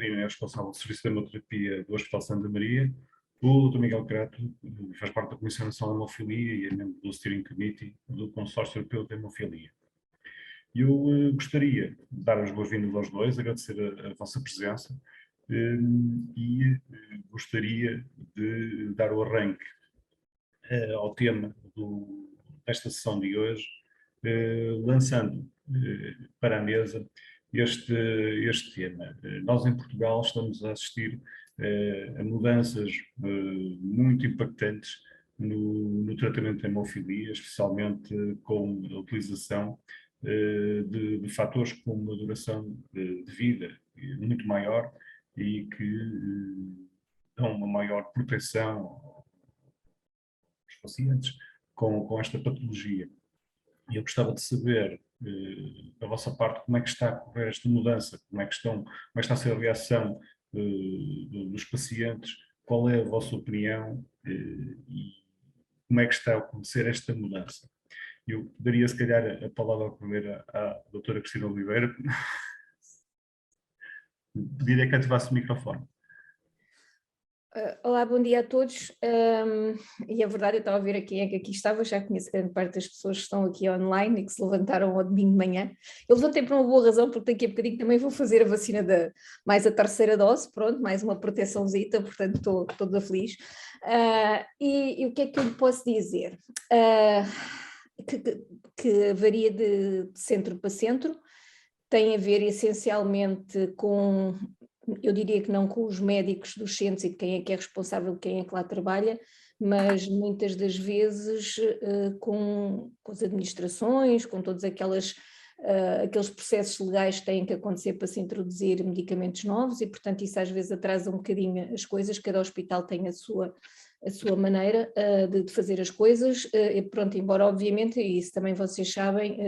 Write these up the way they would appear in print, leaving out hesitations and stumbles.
Catarina é responsável do Serviço de Hemoterapia do Hospital Santa Maria. O Dr. Miguel Crato faz parte da Comissão Nacional de Hemofilia e é membro do Steering Committee do Consórcio Europeu de Hemofilia. Eu gostaria de dar as boas-vindas aos dois, agradecer a vossa presença e gostaria de dar o arranque ao tema desta sessão de hoje, lançando para a mesa este tema. Nós em Portugal estamos a assistir a mudanças muito impactantes no tratamento da hemofilia, especialmente com a utilização de fatores com uma duração de vida muito maior e que dão uma maior proteção aos pacientes com esta patologia. E eu gostava de saber, da vossa parte, como é que está a correr esta mudança, como é que está a ser a reação dos pacientes, qual é a vossa opinião e como é que está a acontecer esta mudança. Eu daria, se calhar, a palavra primeiro à doutora Cristina Oliveira. Pediria que ativasse o microfone. Olá, bom dia a todos. E a verdade, eu estava a ver quem é que aqui estava, já conheço grande parte das pessoas que estão aqui online e que se levantaram ao domingo de manhã. Eu levantei por uma boa razão, porque daqui a bocadinho também vou fazer a vacina mais a terceira dose, pronto, mais uma proteçãozita, portanto estou toda feliz. E o que é que eu lhe posso dizer? Que varia de centro para centro, tem a ver essencialmente com, eu diria que não com os médicos dos centros e de quem é que é responsável, quem é que lá trabalha, mas muitas das vezes com as administrações, com todos aqueles processos legais que têm que acontecer para se introduzir medicamentos novos e, portanto, isso às vezes atrasa um bocadinho as coisas. Cada hospital tem a sua maneira de fazer as coisas, e pronto, embora obviamente, e isso também vocês sabem,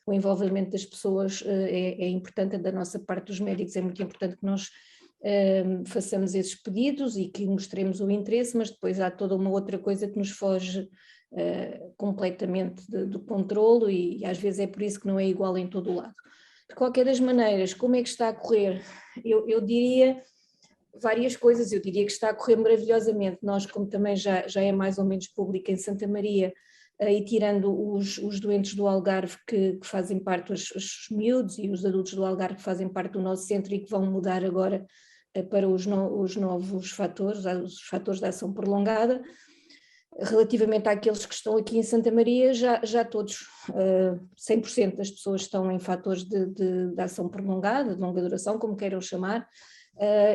o envolvimento das pessoas é importante, da nossa parte dos médicos é muito importante que nós façamos esses pedidos e que mostremos o interesse, mas depois há toda uma outra coisa que nos foge completamente do controlo e às vezes é por isso que não é igual em todo o lado. De qualquer das maneiras, como é que está a correr? Eu diria várias coisas, eu diria que está a correr maravilhosamente. Nós, como também já é mais ou menos público em Santa Maria, e tirando os doentes do Algarve que fazem parte, os miúdos e os adultos do Algarve que fazem parte do nosso centro e que vão mudar agora para os novos fatores, os fatores de ação prolongada, relativamente àqueles que estão aqui em Santa Maria, já todos, 100% das pessoas estão em fatores de ação prolongada, de longa duração, como queiram chamar.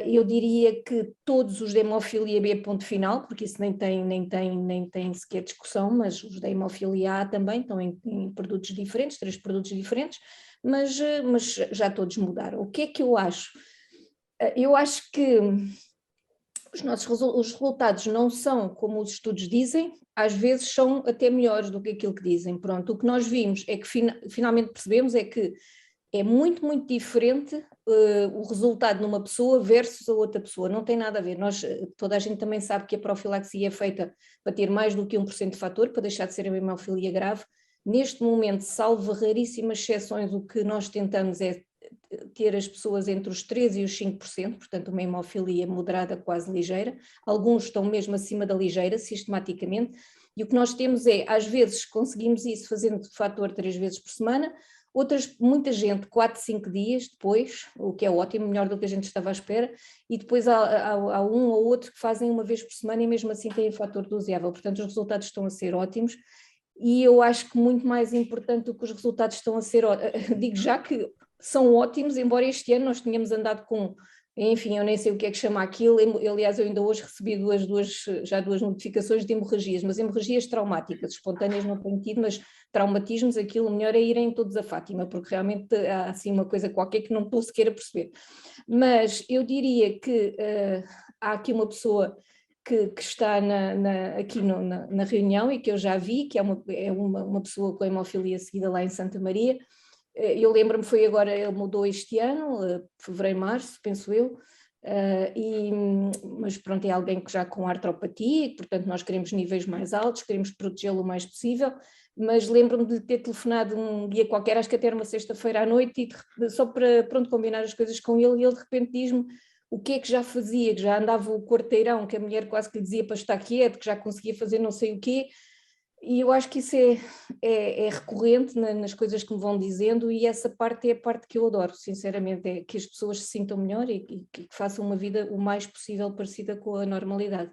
Eu diria que todos os de hemofilia B, ponto final, porque isso nem tem sequer discussão, mas os da hemofilia A também estão em produtos diferentes, 3 produtos diferentes, mas já todos mudaram. O que é que eu acho? Eu acho que os resultados não são como os estudos dizem, às vezes são até melhores do que aquilo que dizem. Pronto, o que nós vimos é que finalmente percebemos é que é muito, muito diferente o resultado numa pessoa versus a outra pessoa, não tem nada a ver. Toda a gente também sabe que a profilaxia é feita para ter mais do que 1% de fator, para deixar de ser uma hemofilia grave. Neste momento, salvo raríssimas exceções, o que nós tentamos é ter as pessoas entre os 3% e os 5%, portanto uma hemofilia moderada, quase ligeira. Alguns estão mesmo acima da ligeira, sistematicamente, e o que nós temos é, às vezes conseguimos isso fazendo fator 3 vezes por semana, outras, muita gente, 4, 5 dias depois, o que é ótimo, melhor do que a gente estava à espera, e depois há um ou outro que fazem uma vez por semana e mesmo assim têm fator doseável, portanto os resultados estão a ser ótimos, e eu acho que muito mais importante do que os resultados estão a ser, digo já que são ótimos, embora este ano nós tenhamos andado com, enfim, eu nem sei o que é que chama aquilo, aliás eu ainda hoje recebi já duas notificações de hemorragias, mas hemorragias traumáticas, espontâneas não tenho tido, mas traumatismos, aquilo melhor é irem todos a Fátima, porque realmente há assim uma coisa qualquer que não estou sequer a perceber. Mas eu diria que há aqui uma pessoa que está aqui na reunião e que eu já vi, que é uma pessoa com hemofilia seguida lá em Santa Maria. Eu lembro-me, foi agora, ele mudou este ano, fevereiro, março, penso eu, mas pronto, é alguém que já com artropatia, portanto nós queremos níveis mais altos, queremos protegê-lo o mais possível, mas lembro-me de ter telefonado um dia qualquer, acho que até era uma sexta-feira à noite, só para combinar as coisas com ele, e ele de repente diz-me: o que é que já fazia, que já andava o quarteirão, que a mulher quase que lhe dizia para estar quieto, que já conseguia fazer não sei o quê, e eu acho que isso é recorrente nas coisas que me vão dizendo, e essa parte é a parte que eu adoro, sinceramente, é que as pessoas se sintam melhor e que façam uma vida o mais possível parecida com a normalidade.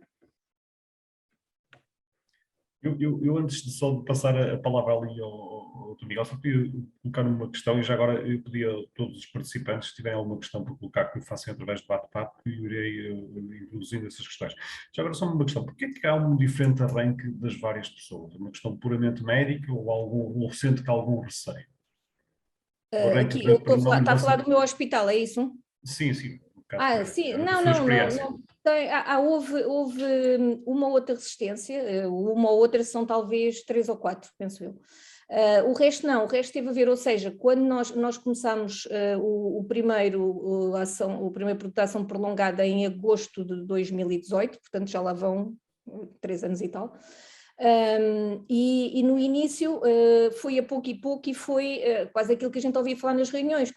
Eu antes de só de passar a palavra ali ao Dr. Miguel, só queria colocar uma questão, e já agora eu pedia a todos os participantes, se tiverem alguma questão para colocar, que o façam através de bate-papo, e eu irei introduzindo essas questões. Já agora só uma questão, porquê é que há um diferente arranque das várias pessoas? Uma questão puramente médica ou sente que há algum receio? O arranque Aqui, eu para não está a falar você... do meu hospital, é isso? Sim, sim, no caso concreto, Sim, da não, sua não, não, experiência. não tem, houve uma outra resistência, uma ou outra são talvez 3 ou 4, penso eu. O resto não, o resto teve a ver, ou seja, quando nós começámos o primeiro produto de ação prolongada em agosto de 2018, portanto já lá vão 3 anos e tal. E no início foi a pouco e foi quase aquilo que a gente ouvia falar nas reuniões,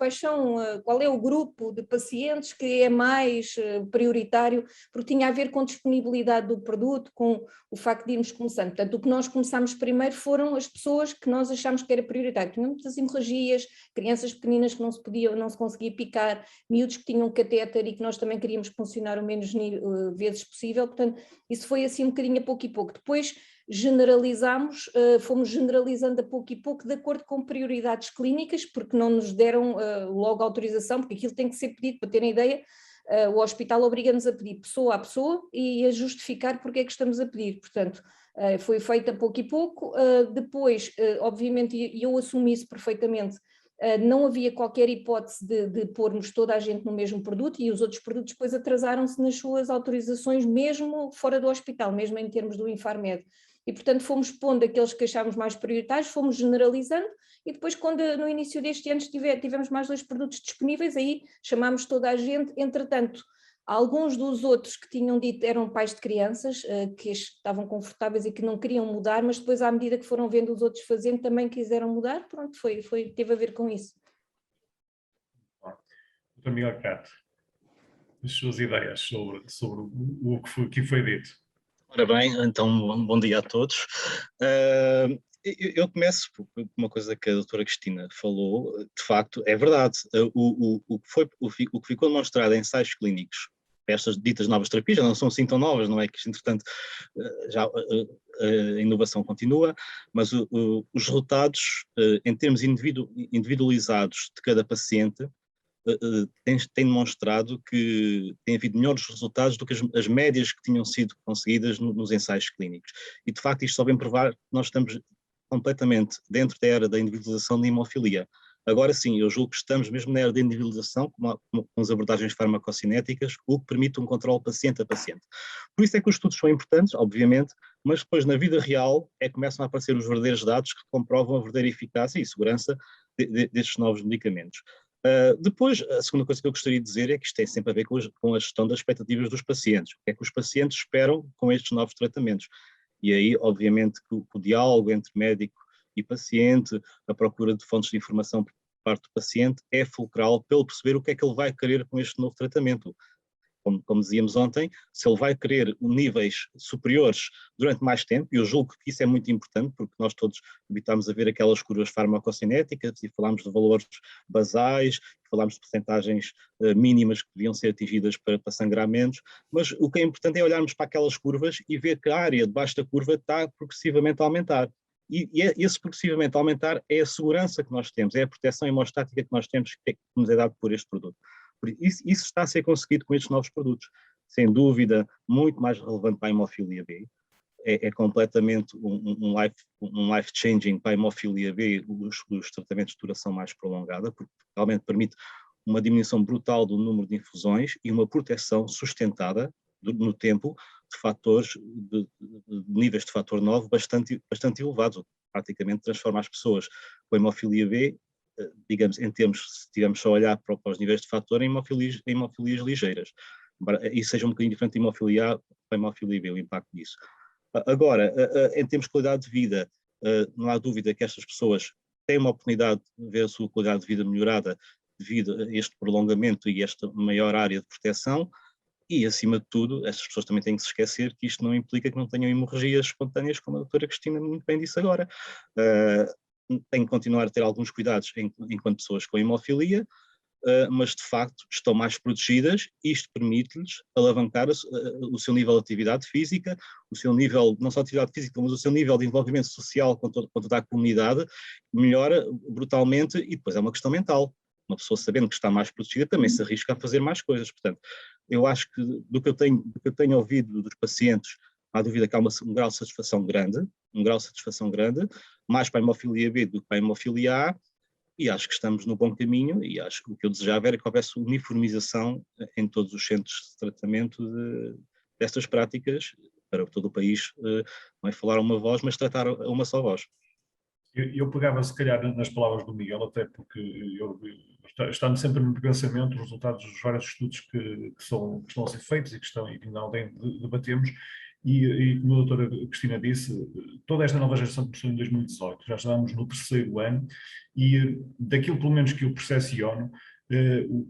qual é o grupo de pacientes que é mais prioritário, porque tinha a ver com a disponibilidade do produto, com o facto de irmos começando. Portanto, o que nós começámos primeiro foram as pessoas que nós achámos que era prioritário. Tinham muitas hemorragias, crianças pequeninas que não se conseguia picar, miúdos que tinham catéter e que nós também queríamos que funcionar o menos vezes possível. Portanto, isso foi assim um bocadinho a pouco e pouco. Depois generalizamos, fomos generalizando a pouco e pouco de acordo com prioridades clínicas, porque não nos deram logo autorização, porque aquilo tem que ser pedido, para terem ideia, o hospital obriga-nos a pedir pessoa a pessoa e a justificar porque é que estamos a pedir, portanto foi feito a pouco e pouco, depois obviamente, e eu assumi isso perfeitamente, não havia qualquer hipótese de pormos toda a gente no mesmo produto, e os outros produtos depois atrasaram-se nas suas autorizações, mesmo fora do hospital, mesmo em termos do Infarmed. E, portanto, fomos pondo aqueles que achámos mais prioritários, fomos generalizando, e depois, quando no início deste ano tivemos mais 2 produtos disponíveis, aí chamámos toda a gente. Entretanto, alguns dos outros que tinham dito eram pais de crianças, que estavam confortáveis e que não queriam mudar, mas depois, à medida que foram vendo os outros fazendo, também quiseram mudar. Pronto, teve a ver com isso. Dr. Miguel Crato, as suas ideias sobre o que foi dito. Ora bem, então bom dia a todos. Eu começo por uma coisa que a doutora Cristina falou, de facto, é verdade. O que ficou demonstrado em ensaios clínicos, estas ditas novas terapias, já não são assim tão novas, não é que, entretanto, já a inovação continua, mas os resultados, em termos individualizados de cada paciente, tem demonstrado que tem havido melhores resultados do que as médias que tinham sido conseguidas nos ensaios clínicos. E, de facto, isto só vem provar que nós estamos completamente dentro da era da individualização da hemofilia. Agora sim, eu julgo que estamos mesmo na era da individualização, com as abordagens farmacocinéticas, o que permite um controle paciente a paciente. Por isso é que os estudos são importantes, obviamente, mas depois na vida real começam a aparecer os verdadeiros dados que comprovam a verdadeira eficácia e segurança destes novos medicamentos. Depois, a segunda coisa que eu gostaria de dizer é que isto tem sempre a ver com a gestão das expectativas dos pacientes. O que é que os pacientes esperam com estes novos tratamentos? E aí, obviamente, que o diálogo entre médico e paciente, a procura de fontes de informação por parte do paciente é fulcral para ele perceber o que é que ele vai querer com este novo tratamento. Como dizíamos ontem, se ele vai querer níveis superiores durante mais tempo, e eu julgo que isso é muito importante, porque nós todos habituámos a ver aquelas curvas farmacocinéticas e falámos de valores basais, falámos de percentagens mínimas que deviam ser atingidas para sangrar menos, mas o que é importante é olharmos para aquelas curvas e ver que a área debaixo da curva está progressivamente a aumentar. E esse progressivamente aumentar é a segurança que nós temos, é a proteção hemostática que nós temos, que nos é dado por este produto. Isso está a ser conseguido com estes novos produtos. Sem dúvida, muito mais relevante para a hemofilia B. É completamente um life-changing para a hemofilia B, os tratamentos de duração mais prolongada, porque realmente permite uma diminuição brutal do número de infusões e uma proteção sustentada no tempo de fatores, de níveis de fator 9 bastante elevados, praticamente transforma as pessoas com hemofilia B, digamos, em termos, se estivermos só a olhar para os níveis de fator, em hemofilias ligeiras. Isso seja um bocadinho diferente de hemofilia A para hemofilia B, o impacto disso. Agora, em termos de qualidade de vida, não há dúvida que estas pessoas têm uma oportunidade de ver a sua qualidade de vida melhorada devido a este prolongamento e esta maior área de proteção. E, acima de tudo, estas pessoas também têm que se esquecer que isto não implica que não tenham hemorragias espontâneas, como a doutora Cristina muito bem disse agora. Têm que continuar a ter alguns cuidados enquanto pessoas com hemofilia, mas de facto estão mais protegidas e isto permite-lhes alavancar o seu nível de atividade física, o seu nível, não só de atividade física, mas o seu nível de envolvimento social com toda a comunidade melhora brutalmente e depois é uma questão mental. Uma pessoa sabendo que está mais protegida também se arrisca a fazer mais coisas. Portanto, eu acho que do que eu tenho ouvido dos pacientes, não há dúvida que há um grau de satisfação grande, mais para a hemofilia B do que para a hemofilia A, e acho que estamos no bom caminho, e acho que o que eu desejava era que houvesse uniformização em todos os centros de tratamento destas práticas, para todo o país, não é falar a uma voz, mas tratar a uma só voz. Eu pegava, se calhar, nas palavras do Miguel, até porque está-me sempre no pensamento os resultados dos vários estudos que estão a ser feitos e que ainda ontem debatemos, e como a doutora Cristina disse, toda esta nova geração começou em 2018, já estamos no 3º ano, e daquilo pelo menos que eu percepciono,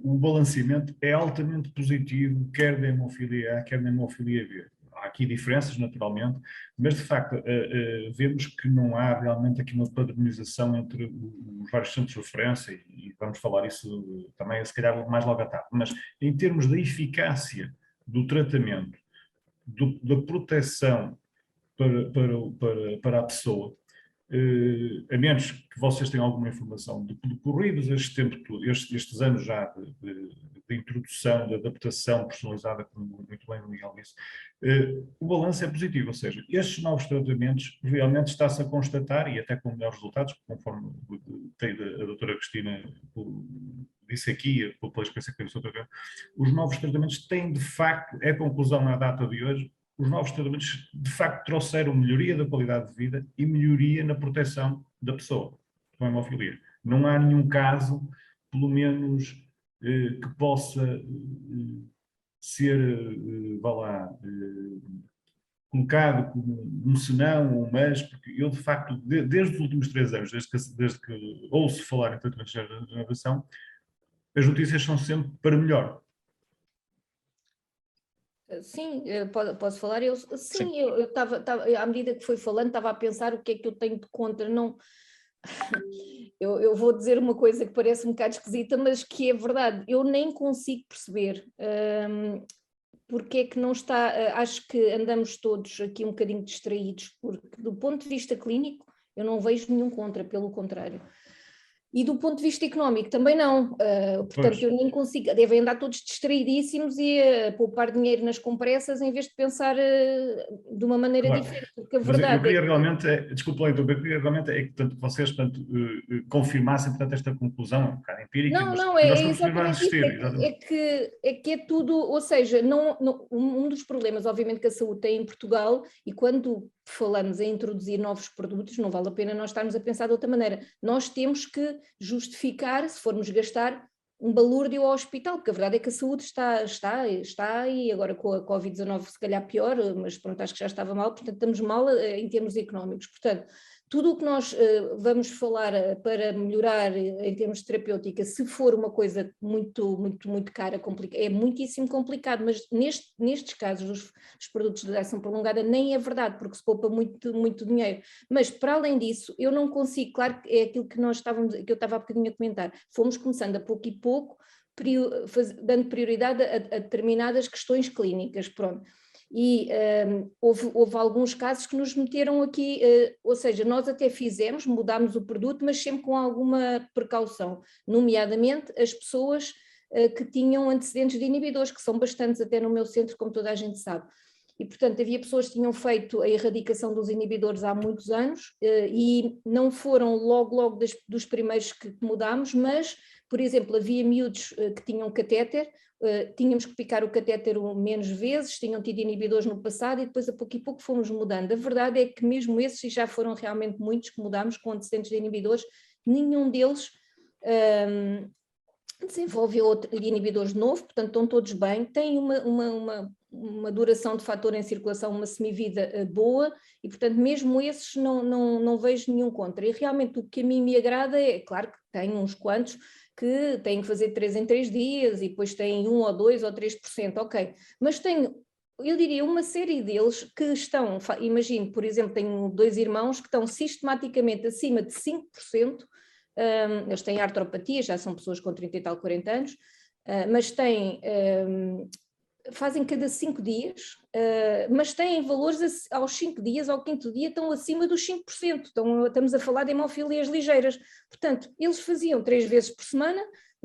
o balanceamento é altamente positivo, quer da hemofilia A, quer da hemofilia B. Há aqui diferenças, naturalmente, mas de facto vemos que não há realmente aqui uma padronização entre os vários centros de referência, e vamos falar isso também, se calhar, mais logo à tarde. Mas em termos da eficácia do tratamento, da proteção para a pessoa, a menos que vocês tenham alguma informação decorridos estes anos já de introdução, de adaptação personalizada, como muito bem o Miguel disse, o balanço é positivo, ou seja, estes novos tratamentos realmente está-se a constatar, e até com melhores resultados, conforme a doutora Cristina disse aqui, pela experiência que teve o seu tratamento, os novos tratamentos têm de facto, é a conclusão na data de hoje, os novos tratamentos de facto trouxeram melhoria da qualidade de vida e melhoria na proteção da pessoa com hemofilia. Não há nenhum caso, pelo menos, que possa ser, colocado como um senão ou um mas, porque eu de facto, desde os últimos 3 anos, desde que ouço falar em tratamentos de regeneração, as notícias são sempre para melhor. Sim, posso falar? Eu estava, à medida que fui falando, estava a pensar o que é que eu tenho de contra. Não, eu vou dizer uma coisa que parece um bocado esquisita, mas que é verdade. Eu nem consigo perceber porque é que não está. Acho que andamos todos aqui um bocadinho distraídos, porque do ponto de vista clínico eu não vejo nenhum contra, pelo contrário. E do ponto de vista económico também não, portanto eu nem consigo, devem andar todos distraidíssimos e poupar dinheiro nas compressas em vez de pensar de uma maneira diferente, porque a verdade eu queria realmente, desculpa, eu queria realmente é que portanto, vocês confirmassem portanto, esta conclusão, um bocado empírica, não, mas é nós estamos exatamente isso, exatamente. É que é tudo, ou seja, um dos problemas obviamente que a saúde tem em Portugal, e quando falamos em introduzir novos produtos, não vale a pena nós estarmos a pensar de outra maneira, nós temos que justificar, se formos gastar um balúrdio ao hospital, porque a verdade é que a saúde está e agora com a Covid-19 se calhar pior, mas pronto, acho que já estava mal, portanto estamos mal em termos económicos, portanto tudo o que nós vamos falar para melhorar em termos de terapêutica, se for uma coisa muito, muito, muito cara, é muitíssimo complicado, mas nestes casos dos produtos de ação prolongada nem é verdade, porque se poupa muito, muito dinheiro. Mas para além disso, eu não consigo, claro que é aquilo que que eu estava há bocadinho a comentar, fomos começando a pouco e pouco, dando prioridade a determinadas questões clínicas, pronto. E houve alguns casos que nos meteram aqui, ou seja, nós até mudámos o produto, mas sempre com alguma precaução, nomeadamente as pessoas que tinham antecedentes de inibidores, que são bastantes até no meu centro, como toda a gente sabe. E, portanto, havia pessoas que tinham feito a erradicação dos inibidores há muitos anos e não foram logo dos primeiros que mudámos, mas, por exemplo, havia miúdos que tinham catéter, tínhamos que picar o catéter menos vezes, tinham tido inibidores no passado e depois a pouco e pouco fomos mudando. A verdade é que mesmo esses, e já foram realmente muitos que mudámos com antecedentes de inibidores, nenhum deles desenvolveu inibidores de novo, portanto estão todos bem, têm uma duração de fator em circulação, uma semivida boa e portanto mesmo esses não vejo nenhum contra. E realmente o que a mim me agrada é, claro que tem uns quantos, que têm que fazer 3 em 3 dias e depois têm 1 ou 2 ou 3%, ok. Mas tenho, eu diria, uma série deles que estão, imagino, por exemplo, tenho 2 irmãos que estão sistematicamente acima de 5%, eles têm artropatia, já são pessoas com 30 e tal, 40 anos, mas têm... fazem cada 5 dias, mas têm valores aos 5 dias, ao 5º dia, estão acima dos 5%. Estamos a falar de hemofilias ligeiras. Portanto, eles faziam 3 vezes por semana,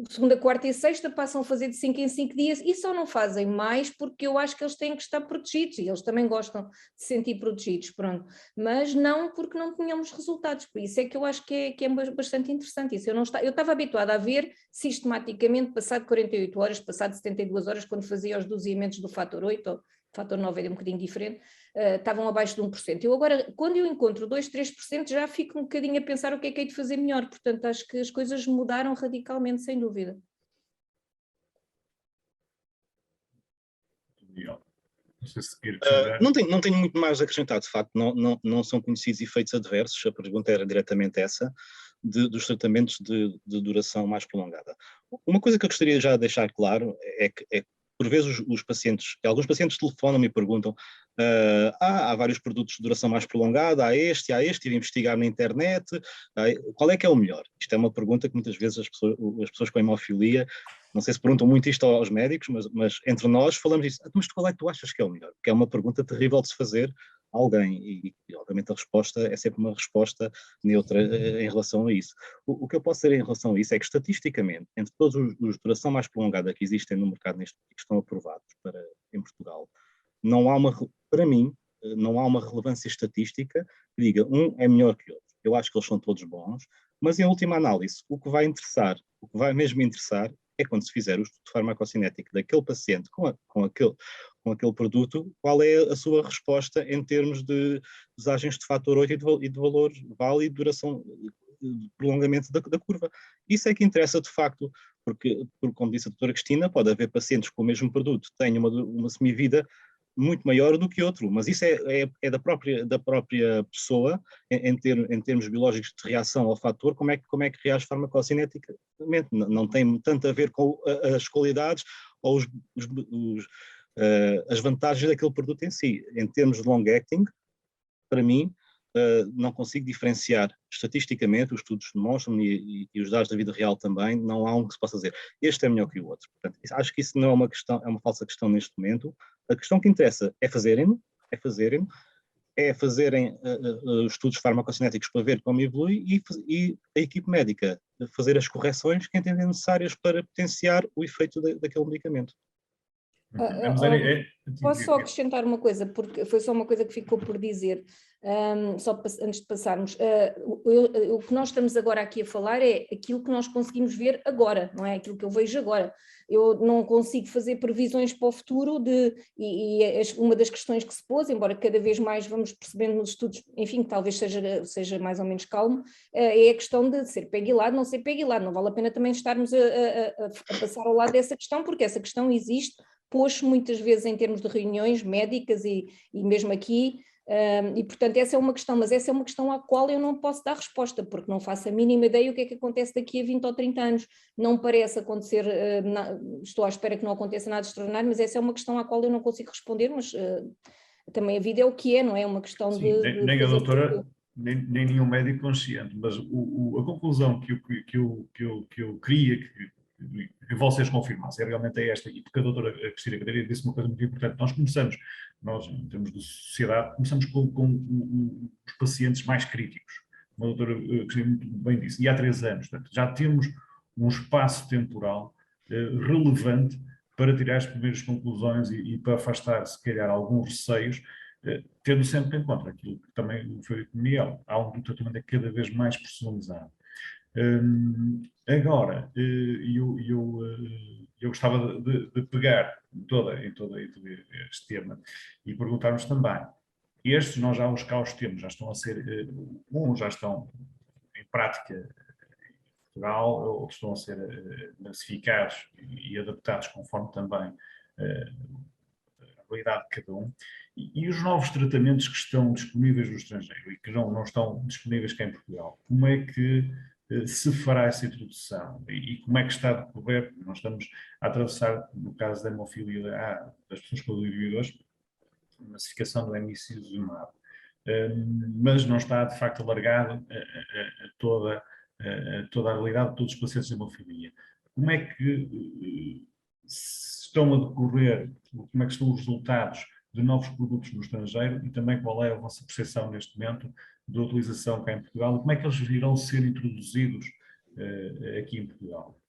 segunda, quarta e sexta, passam a fazer de 5 em 5 dias e só não fazem mais porque eu acho que eles têm que estar protegidos e eles também gostam de se sentir protegidos, pronto. Mas não porque não tínhamos resultados, por isso é que eu acho que é bastante interessante isso. Eu estava habituada a ver sistematicamente, passado 48 horas, passado 72 horas, quando fazia os doseamentos do fator 8, ou fator 9 é um bocadinho diferente, estavam abaixo de 1%. Eu agora, quando eu encontro 2, 3%, já fico um bocadinho a pensar o que é que hei de fazer melhor, portanto acho que as coisas mudaram radicalmente, sem dúvida. Não sei se quer acrescentar. Não tenho muito mais a acrescentar, de facto, não são conhecidos efeitos adversos, a pergunta era diretamente essa, dos tratamentos de duração mais prolongada. Uma coisa que eu gostaria já de deixar claro é que por vezes alguns pacientes telefonam-me e perguntam, há vários produtos de duração mais prolongada, há este, ir investigar na internet, qual é que é o melhor? Isto é uma pergunta que muitas vezes as pessoas com hemofilia, não sei se perguntam muito isto aos médicos, mas entre nós falamos isso, mas qual é que tu achas que é o melhor? Porque é uma pergunta terrível de se fazer a alguém e obviamente a resposta é sempre uma resposta neutra em relação a isso. O que eu posso dizer em relação a isso é que estatisticamente, entre todos os de duração mais prolongada que existem no mercado neste momento, que estão aprovados em Portugal, para mim, não há uma relevância estatística que diga um é melhor que o outro. Eu acho que eles são todos bons, mas em última análise, o que vai mesmo interessar, é quando se fizer o estudo farmacocinético daquele paciente com aquele produto, qual é a sua resposta em termos de dosagens de fator 8 e de valor válido, duração, prolongamento da curva. Isso é que interessa de facto, porque como disse a doutora Cristina, pode haver pacientes com o mesmo produto que tenham uma semivida muito maior do que outro, mas isso é da própria pessoa, em termos biológicos de reação ao fator, como é que reage farmacocineticamente. Não tem tanto a ver com as qualidades ou as vantagens daquele produto em si. Em termos de long-acting, para mim, não consigo diferenciar estatisticamente, os estudos demonstram e os dados da vida real também, não há um que se possa dizer, este é melhor que o outro. Portanto, acho que isso não é uma questão, é uma falsa questão neste momento. A questão que interessa é fazerem estudos farmacocinéticos para ver como evolui e a equipe médica fazer as correções que entendem necessárias para potenciar o efeito daquele medicamento. Posso só acrescentar uma coisa, porque foi só uma coisa que ficou por dizer, antes de passarmos. O que nós estamos agora aqui a falar é aquilo que nós conseguimos ver agora, não é aquilo que eu vejo agora. Eu não consigo fazer previsões para o futuro uma das questões que se pôs, embora cada vez mais vamos percebendo nos estudos, enfim, que talvez seja mais ou menos calmo, é a questão de ser PEGilado, não ser PEGilado. Não vale a pena também estarmos a passar ao lado dessa questão, porque essa questão existe, pôs muitas vezes em termos de reuniões médicas e mesmo aqui, e portanto essa é uma questão, mas essa é uma questão à qual eu não posso dar resposta, porque não faço a mínima ideia o que é que acontece daqui a 20 ou 30 anos, não parece acontecer, estou à espera que não aconteça nada extraordinário, mas essa é uma questão à qual eu não consigo responder, mas também a vida é o que é, não é? Uma questão Sim, de nem a doutora, nem nenhum médico consciente, mas a conclusão que eu queria que vocês confirmassem realmente é esta, e porque a doutora Cristina Cadeira disse uma coisa muito importante. Nós em termos de sociedade, começamos com os pacientes mais críticos, como a doutora Cristina muito bem disse, e há 3 anos, portanto, já temos um espaço temporal relevante para tirar as primeiras conclusões e para afastar, se calhar, alguns receios, tendo sempre em conta aquilo que também foi o Miguel, há um tratamento cada vez mais personalizado. Agora, eu gostava de pegar em todo este tema e perguntar-nos também, estes nós já os temos, já estão a ser, uns já estão em prática em Portugal, outros estão a ser massificados e adaptados conforme também a realidade de cada um, e os novos tratamentos que estão disponíveis no estrangeiro e que não estão disponíveis cá em Portugal, como é que se fará essa introdução e como é que está a decorrer. Nós estamos a atravessar, no caso da hemofilia A, das pessoas com inibidores, a massificação do emicizumab, mas não está de facto alargado a toda a realidade de todos os pacientes de hemofilia. Como é que estão a decorrer, como é que estão os resultados de novos produtos no estrangeiro e também qual é a vossa percepção neste momento da utilização cá em Portugal e como é que eles irão ser introduzidos aqui em Portugal?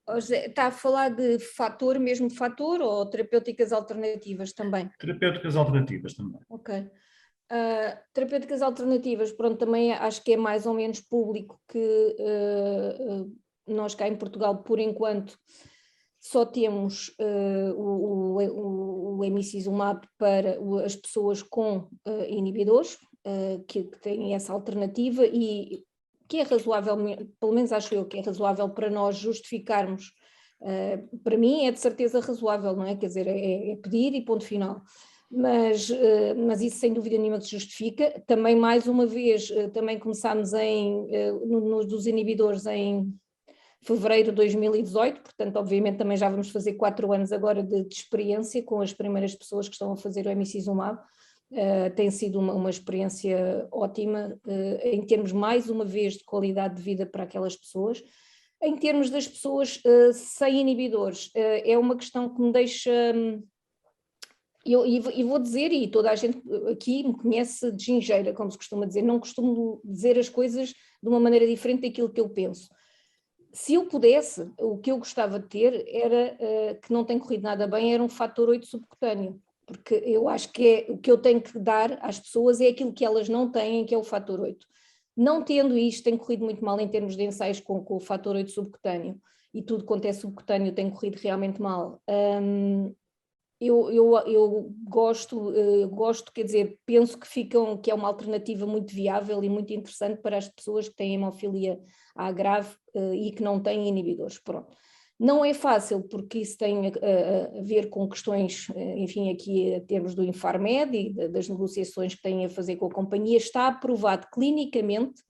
José, está a falar de fator, mesmo fator, ou terapêuticas alternativas também? Terapêuticas alternativas também. Ok. Terapêuticas alternativas, pronto, também acho que é mais ou menos público que nós cá em Portugal, por enquanto, só temos o emicizumab para as pessoas com inibidores, que têm essa alternativa e que é razoavelmente, pelo menos acho eu que é razoável para nós justificarmos, para mim é de certeza razoável, não é? Quer dizer, é pedir e ponto final. Mas isso sem dúvida nenhuma se justifica. Também mais uma vez, também começámos dos inibidores em fevereiro de 2018, portanto obviamente também já vamos fazer 4 anos agora de experiência com as primeiras pessoas que estão a fazer o emicizumab. Tem sido uma experiência ótima em termos mais uma vez de qualidade de vida para aquelas pessoas. Em termos das pessoas sem inibidores, é uma questão que me deixa... E vou dizer, e toda a gente aqui me conhece de gingeira, como se costuma dizer, não costumo dizer as coisas de uma maneira diferente daquilo que eu penso. Se eu pudesse, o que eu gostava de ter era, que não tem corrido nada bem, era um fator 8 subcutâneo, porque eu acho que o que eu tenho que dar às pessoas é aquilo que elas não têm, que é o fator 8. Não tendo isto, tem corrido muito mal em termos de ensaios com o fator 8 subcutâneo, e tudo quanto é subcutâneo tem corrido realmente mal. Eu gosto, quer dizer, penso que é uma alternativa muito viável e muito interessante para as pessoas que têm hemofilia A grave e que não têm inibidores. Pronto. Não é fácil porque isso tem a ver com questões, enfim, aqui em termos do Infarmed e das negociações que têm a fazer com a companhia. Está aprovado clinicamente,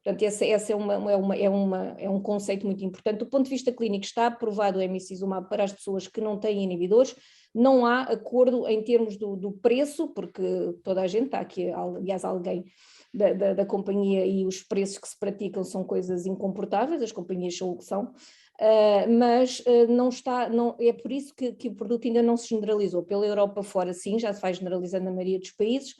portanto esse é um conceito muito importante. Do ponto de vista clínico está aprovado o emicizumab para as pessoas que não têm inibidores. Não há acordo em termos do preço, porque toda a gente está aqui, aliás alguém da companhia, e os preços que se praticam são coisas incomportáveis, as companhias são o que são, mas não está, é por isso que o produto ainda não se generalizou. Pela Europa fora sim, já se vai generalizando na maioria dos países.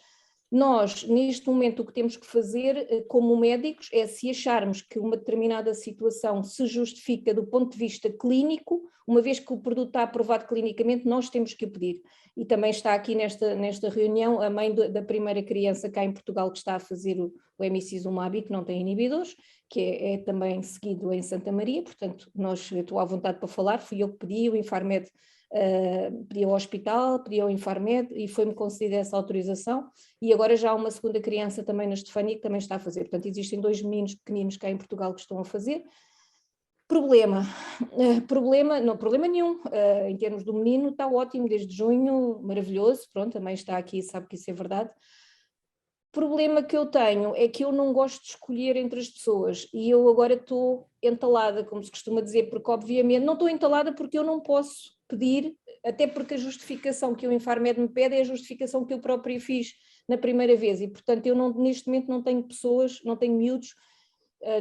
Nós, neste momento, o que temos que fazer como médicos é, se acharmos que uma determinada situação se justifica do ponto de vista clínico, uma vez que o produto está aprovado clinicamente, nós temos que o pedir. E também está aqui nesta reunião a mãe da primeira criança cá em Portugal que está a fazer o emicizumab e que não tem inibidores, que é também seguido em Santa Maria, portanto, eu estou à vontade para falar, fui eu que pedi, o Infarmed pedi ao hospital, pedi ao Infarmed e foi-me concedida essa autorização, e agora já há uma segunda criança também na Estefânia que também está a fazer. Portanto, existem 2 meninos pequeninos cá em Portugal que estão a fazer. Problema nenhum, em termos do menino está ótimo, desde junho, maravilhoso, pronto, também está aqui, sabe que isso é verdade. Problema que eu tenho é que eu não gosto de escolher entre as pessoas e eu agora estou entalada, como se costuma dizer, porque obviamente não estou entalada porque eu não posso pedir, até porque a justificação que o Infarmed me pede é a justificação que eu própria fiz na primeira vez e portanto eu neste momento não tenho pessoas, não tenho miúdos,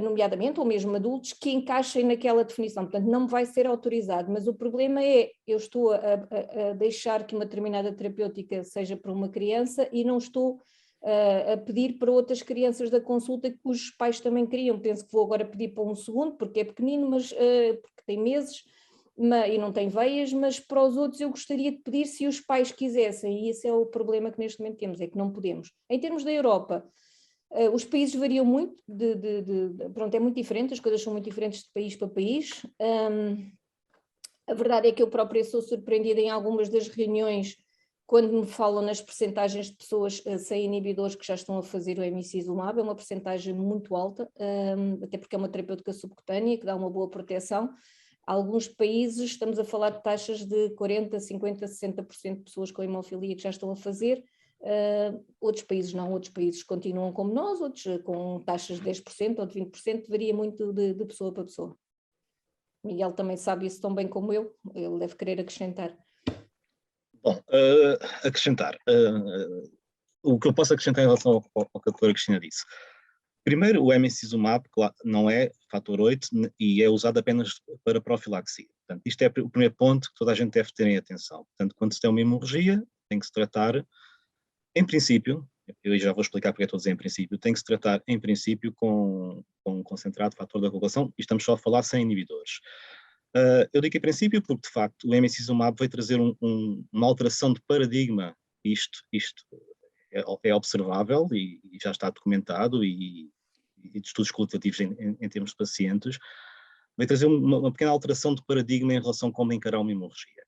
nomeadamente, ou mesmo adultos, que encaixem naquela definição, portanto não me vai ser autorizado, mas o problema é, eu estou a deixar que uma determinada terapêutica seja para uma criança e não estou a pedir para outras crianças da consulta que os pais também queriam. Penso que vou agora pedir para um segundo, porque é pequenino, mas porque tem meses e não tem veias, mas para os outros eu gostaria de pedir se os pais quisessem, e esse é o problema que neste momento temos, é que não podemos. Em termos da Europa, os países variam muito, pronto, é muito diferente, as coisas são muito diferentes de país para país. A verdade é que eu própria sou surpreendida em algumas das reuniões quando me falam nas percentagens de pessoas sem inibidores que já estão a fazer o emicizumab, é uma percentagem muito alta, até porque é uma terapêutica subcutânea que dá uma boa proteção. Alguns países estamos a falar de taxas de 40%, 50%, 60% de pessoas com hemofilia que já estão a fazer. Outros países não, outros países continuam como nós, outros com taxas de 10% ou de 20%, varia muito de pessoa para pessoa. Miguel também sabe isso tão bem como eu, ele deve querer acrescentar. Bom, acrescentar. O que eu posso acrescentar em relação ao que a doutora Cristina disse. Primeiro, o emicizumab não é fator 8 e é usado apenas para profilaxia. Portanto, isto é o primeiro ponto que toda a gente deve ter em atenção. Portanto, quando se tem uma hemorragia, tem que se tratar, em princípio, eu já vou explicar porque estou a dizer em princípio, tem que se tratar, em princípio, com um concentrado de fator da coagulação, e estamos só a falar sem inibidores. Eu digo em princípio porque, de facto, o emicizumab vai trazer uma alteração de paradigma. Isto é observável e já está documentado e de estudos qualitativos em termos de pacientes, vai trazer uma pequena alteração de paradigma em relação a como encarar uma hemorragia,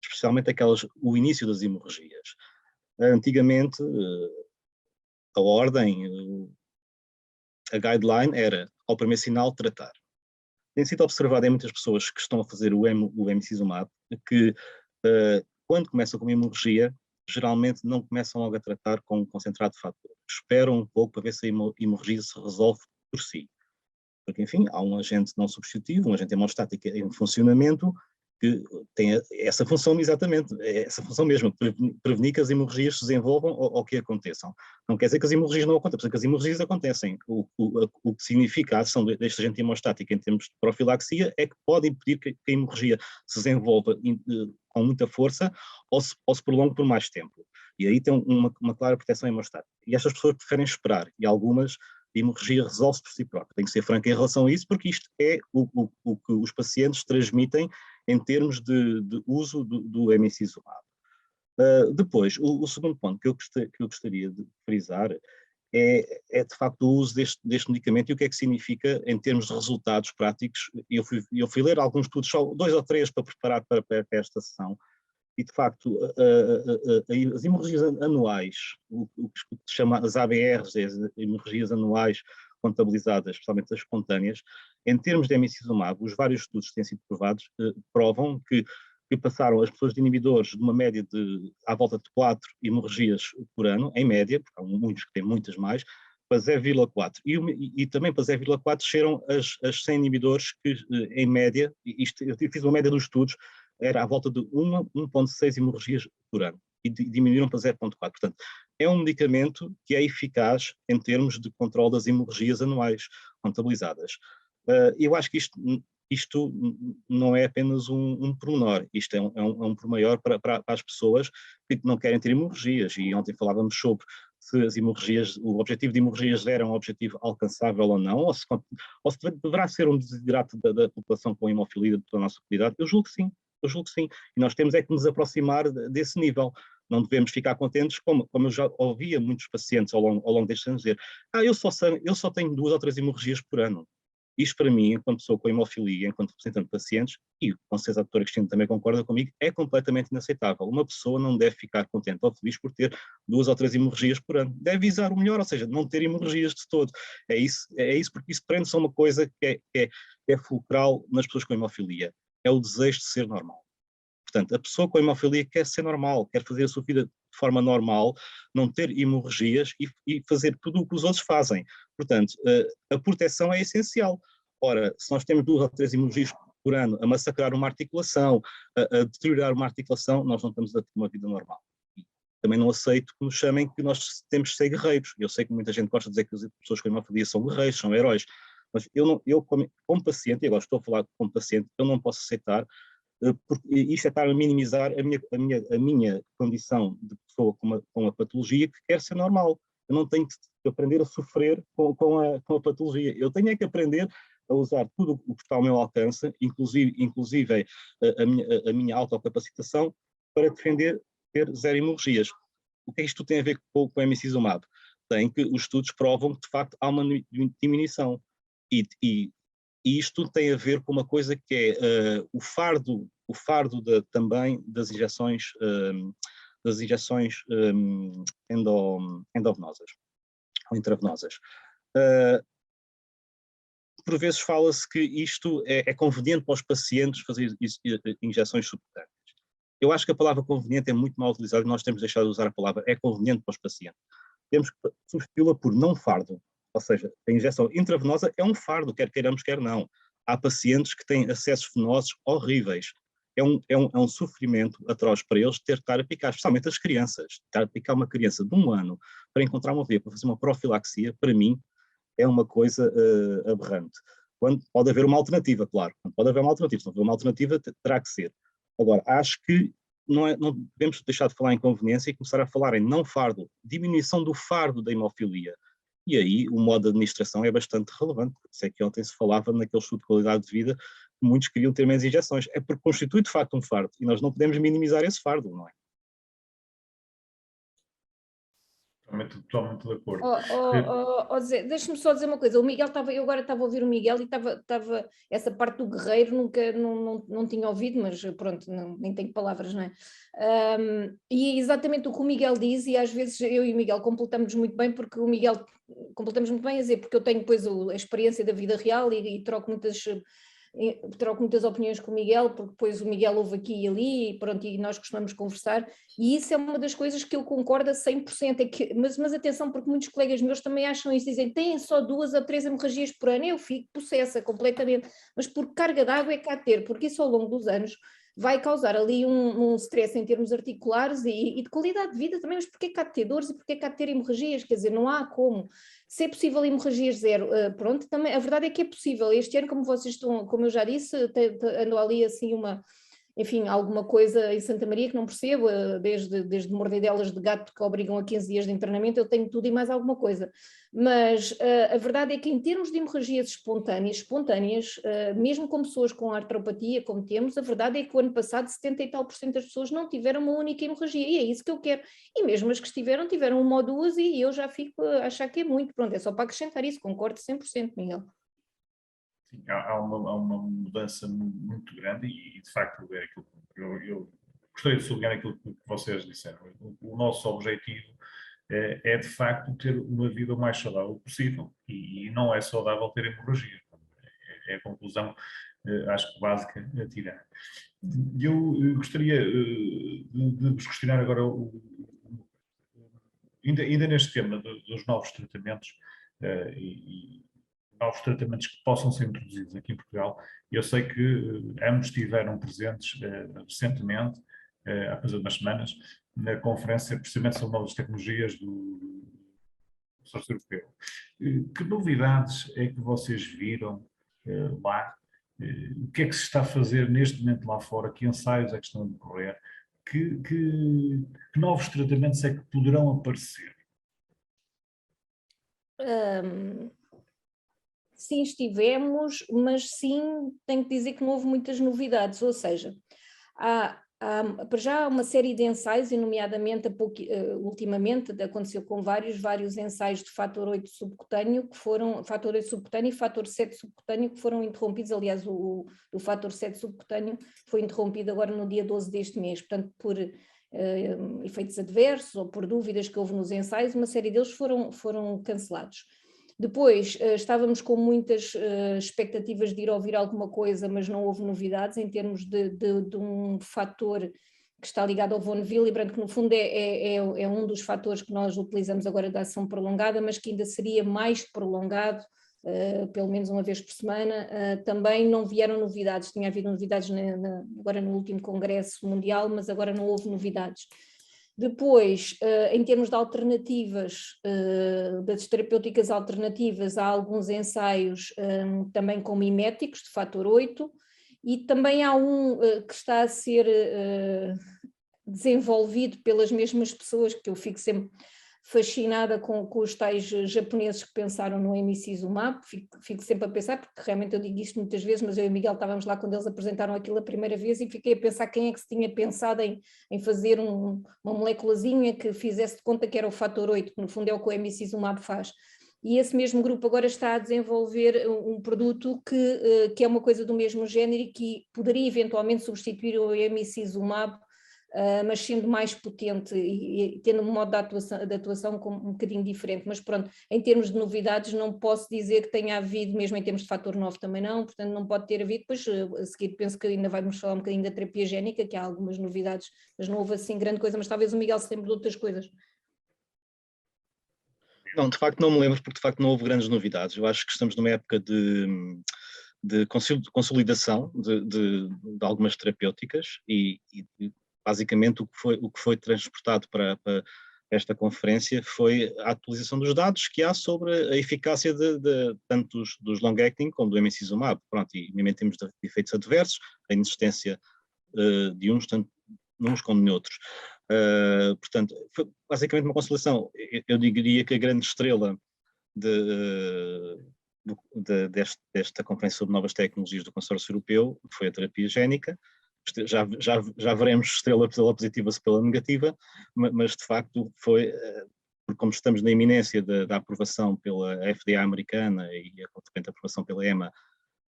especialmente o início das hemorragias. Antigamente, a ordem, a guideline era, ao primeiro sinal, tratar. Tem sido observado em muitas pessoas que estão a fazer o emicizumab que quando começam com uma hemorragia, geralmente não começam logo a tratar com um concentrado de fator. Esperam um pouco para ver se a hemorragia se resolve por si. Porque, enfim, há um agente não substitutivo, um agente hemostático em funcionamento, que tem essa função exatamente, essa função mesmo, prevenir que as hemorragias se desenvolvam ou que aconteçam. Não quer dizer que as hemorragias não acontecem, porque as hemorragias acontecem. O que significa a ação deste agente hemostático em termos de profilaxia é que pode impedir que a hemorragia se desenvolva com muita força ou se prolongue por mais tempo. E aí tem uma clara proteção hemostática. E estas pessoas preferem esperar, e algumas a hemorragia resolve-se por si própria. Tem que ser franco em relação a isso, porque isto é o que os pacientes transmitem em termos de uso do emicizumab. Depois, o segundo ponto que eu gostaria de frisar é de facto o uso deste medicamento e o que é que significa em termos de resultados práticos. Eu fui ler alguns estudos, só 2 ou 3 para preparar para esta sessão, e de facto as hemorragias anuais, o que se chama as ABRs, as hemorragias anuais contabilizadas, especialmente as espontâneas, em termos de emicizumab, os vários estudos que têm sido provados provam que passaram as pessoas de inibidores de uma média de à volta de 4 hemorragias por ano, em média, porque há muitos que têm muitas mais, para 0,4. E também para 0,4 desceram as 100 inibidores que, em média, eu fiz uma média dos estudos, era à volta de 1,6 hemorragias por ano e diminuíram para 0,4. Portanto, é um medicamento que é eficaz em termos de controle das hemorragias anuais contabilizadas. Eu acho que isto não é apenas um pormenor, isto é um pormenor para as pessoas que não querem ter hemorragias, e ontem falávamos sobre se as hemorragias, o objetivo de hemorragias zero é um objetivo alcançável ou não, ou se deverá ser um desidrato da população com hemofilia da nossa comunidade. Eu julgo que sim, e nós temos é que nos aproximar desse nível. Não devemos ficar contentes, como eu já ouvia muitos pacientes ao longo destes anos dizer, eu só tenho 2 ou 3 hemorragias por ano. Isto para mim, enquanto pessoa com hemofilia, enquanto representante de pacientes, e com certeza a doutora Cristina também concorda comigo, é completamente inaceitável. Uma pessoa não deve ficar contente ou feliz por ter 2 ou 3 hemorragias por ano. Deve visar o melhor, ou seja, não ter hemorragias de todo. É isso porque isso prende-se a uma coisa que é fulcral nas pessoas com hemofilia. É o desejo de ser normal. Portanto, a pessoa com hemofilia quer ser normal, quer fazer a sua vida de forma normal, não ter hemorragias e fazer tudo o que os outros fazem. Portanto, a proteção é essencial. Ora, se nós temos 2 ou 3 hemorragias por ano a massacrar uma articulação, a deteriorar uma articulação, nós não estamos a ter uma vida normal. E também não aceito que nos chamem que nós temos de ser guerreiros. Eu sei que muita gente gosta de dizer que as pessoas com hemofilia são guerreiros, são heróis, mas eu como paciente, e agora estou a falar como paciente, eu não posso aceitar porque isto é estar a minimizar a minha condição de pessoa com uma patologia que quer ser normal. Eu não tenho que aprender a sofrer com a patologia. Eu tenho é que aprender a usar tudo o que está ao meu alcance, inclusive a minha autocapacitação, para defender ter 0 hemorragias. O que é que isto tem a ver com o emicizumab? Tem que os estudos provam que, de facto, há uma diminuição. E isto tem a ver com uma coisa que é o fardo também das injeções endovenosas ou intravenosas. Por vezes fala-se que isto é conveniente para os pacientes fazer injeções subcutâneas. Eu acho que a palavra conveniente é muito mal utilizada e nós temos deixado de usar a palavra é conveniente para os pacientes. Temos que substituí-la por não fardo, ou seja, a injeção intravenosa é um fardo, quer queiramos, quer não. Há pacientes que têm acessos venosos horríveis. É um sofrimento atroz para eles ter que estar a picar, especialmente as crianças. Estar a picar uma criança de 1 ano para encontrar uma via, para fazer uma profilaxia, para mim, é uma coisa aberrante. Quando pode haver uma alternativa, claro. Quando pode haver uma alternativa, se não houver uma alternativa, terá que ser. Agora, acho que não devemos deixar de falar em inconveniência e começar a falar em não fardo, diminuição do fardo da hemofilia. E aí o modo de administração é bastante relevante. Sei que ontem se falava naquele estudo de qualidade de vida que muitos queriam ter menos injeções. É porque constitui de facto um fardo e nós não podemos minimizar esse fardo, não é? Totalmente de acordo. Zé, deixa-me só dizer uma coisa, o Miguel eu agora estava a ouvir o Miguel e estava essa parte do guerreiro, nunca, não tinha ouvido, mas pronto, nem tenho palavras, não é? E é exatamente o que o Miguel diz, e às vezes eu e o Miguel completamos muito bem, porque o Miguel completamos muito bem a dizer, porque eu tenho depois a experiência da vida real e troco muitas opiniões com o Miguel, porque depois o Miguel ouve aqui e ali e pronto, e nós costumamos conversar, e isso é uma das coisas que eu concordo a 100%, mas atenção, porque muitos colegas meus também acham isso, dizem, têm só 2 ou 3 hemorragias por ano, eu fico possessa completamente, mas por carga de água é cá ter, porque isso ao longo dos anos vai causar ali um stress em termos articulares e de qualidade de vida também, mas porque é que há de ter dores e porque é que há de ter hemorragias, quer dizer, não há como. Se é possível hemorragias zero, pronto, também, a verdade é que é possível. Este ano, como vocês estão, como eu já disse, andou ali assim enfim, alguma coisa em Santa Maria que não percebo, desde mordedelas de gato que obrigam a 15 dias de internamento, eu tenho tudo e mais alguma coisa. Mas a verdade é que em termos de hemorragias espontâneas, mesmo com pessoas com artropatia, como temos, a verdade é que o ano passado 70 e tal % das pessoas não tiveram uma única hemorragia, e é isso que eu quero. E mesmo as que tiveram uma ou duas, e eu já fico a achar que é muito. Pronto, é só para acrescentar isso, concordo 100%, Miguel. Sim, há uma mudança muito grande e de facto, é aquilo que eu gostaria de sublinhar aquilo que vocês disseram. O nosso objetivo é de facto ter uma vida o mais saudável possível e não é saudável ter hemorragia. É a conclusão, acho que básica, a tirar. Eu gostaria de vos questionar agora, ainda neste tema dos novos tratamentos e novos tratamentos que possam ser introduzidos aqui em Portugal. Eu sei que ambos estiveram presentes recentemente, há coisa de umas semanas, na conferência precisamente sobre novas tecnologias do consórcio europeu. Que novidades é que vocês viram lá? O que é que se está a fazer neste momento lá fora? Que ensaios é que estão a decorrer? Que novos tratamentos é que poderão aparecer? Sim, estivemos, mas sim, tenho que dizer que não houve muitas novidades, ou seja, para já há uma série de ensaios, e nomeadamente ultimamente aconteceu com vários ensaios de fator 8 subcutâneo, fator 8 subcutâneo e fator 7 subcutâneo que foram interrompidos. Aliás, o fator 7 subcutâneo foi interrompido agora no dia 12 deste mês, portanto por efeitos adversos ou por dúvidas que houve nos ensaios, uma série deles foram cancelados. Depois estávamos com muitas expectativas de ir ouvir alguma coisa, mas não houve novidades em termos de um fator que está ligado ao von Willebrand, que no fundo é um dos fatores que nós utilizamos agora da ação prolongada, mas que ainda seria mais prolongado, pelo menos uma vez por semana. Também não vieram novidades, tinha havido novidades agora no último Congresso Mundial, mas agora não houve novidades. Depois, em termos de alternativas, das terapêuticas alternativas, há alguns ensaios também com miméticos de fator 8 e também há um que está a ser desenvolvido pelas mesmas pessoas, que eu fico sempre fascinada com os tais japoneses que pensaram no emicizumab, fico sempre a pensar, porque realmente eu digo isto muitas vezes, mas eu e o Miguel estávamos lá quando eles apresentaram aquilo a primeira vez e fiquei a pensar quem é que se tinha pensado em fazer uma moléculazinha que fizesse de conta que era o fator 8, que no fundo é o que o emicizumab faz. E esse mesmo grupo agora está a desenvolver um produto que é uma coisa do mesmo género e que poderia eventualmente substituir o emicizumab mas sendo mais potente e tendo um modo de atuação um bocadinho diferente. Mas pronto, em termos de novidades não posso dizer que tenha havido, mesmo em termos de fator 9 também não, portanto não pode ter havido. Depois a seguir penso que ainda vamos falar um bocadinho da terapia génica, que há algumas novidades, mas não houve assim grande coisa, mas talvez o Miguel se lembre de outras coisas. Não, de facto não me lembro, porque de facto não houve grandes novidades. Eu acho que estamos numa época de consolidação de algumas terapêuticas e basicamente o que foi transportado para esta conferência foi a atualização dos dados que há sobre a eficácia tanto dos long-acting como do emicizumab. Pronto, e mesmo em termos de efeitos adversos, a inexistência de uns, tanto uns como neutros. Portanto, foi basicamente uma consolidação. Eu diria que a grande estrela desta Conferência sobre Novas Tecnologias do Consórcio Europeu foi a terapia génica. Já veremos estrela pela positiva ou pela negativa, mas de facto foi, porque como estamos na iminência da aprovação pela FDA americana e a consequente aprovação pela EMA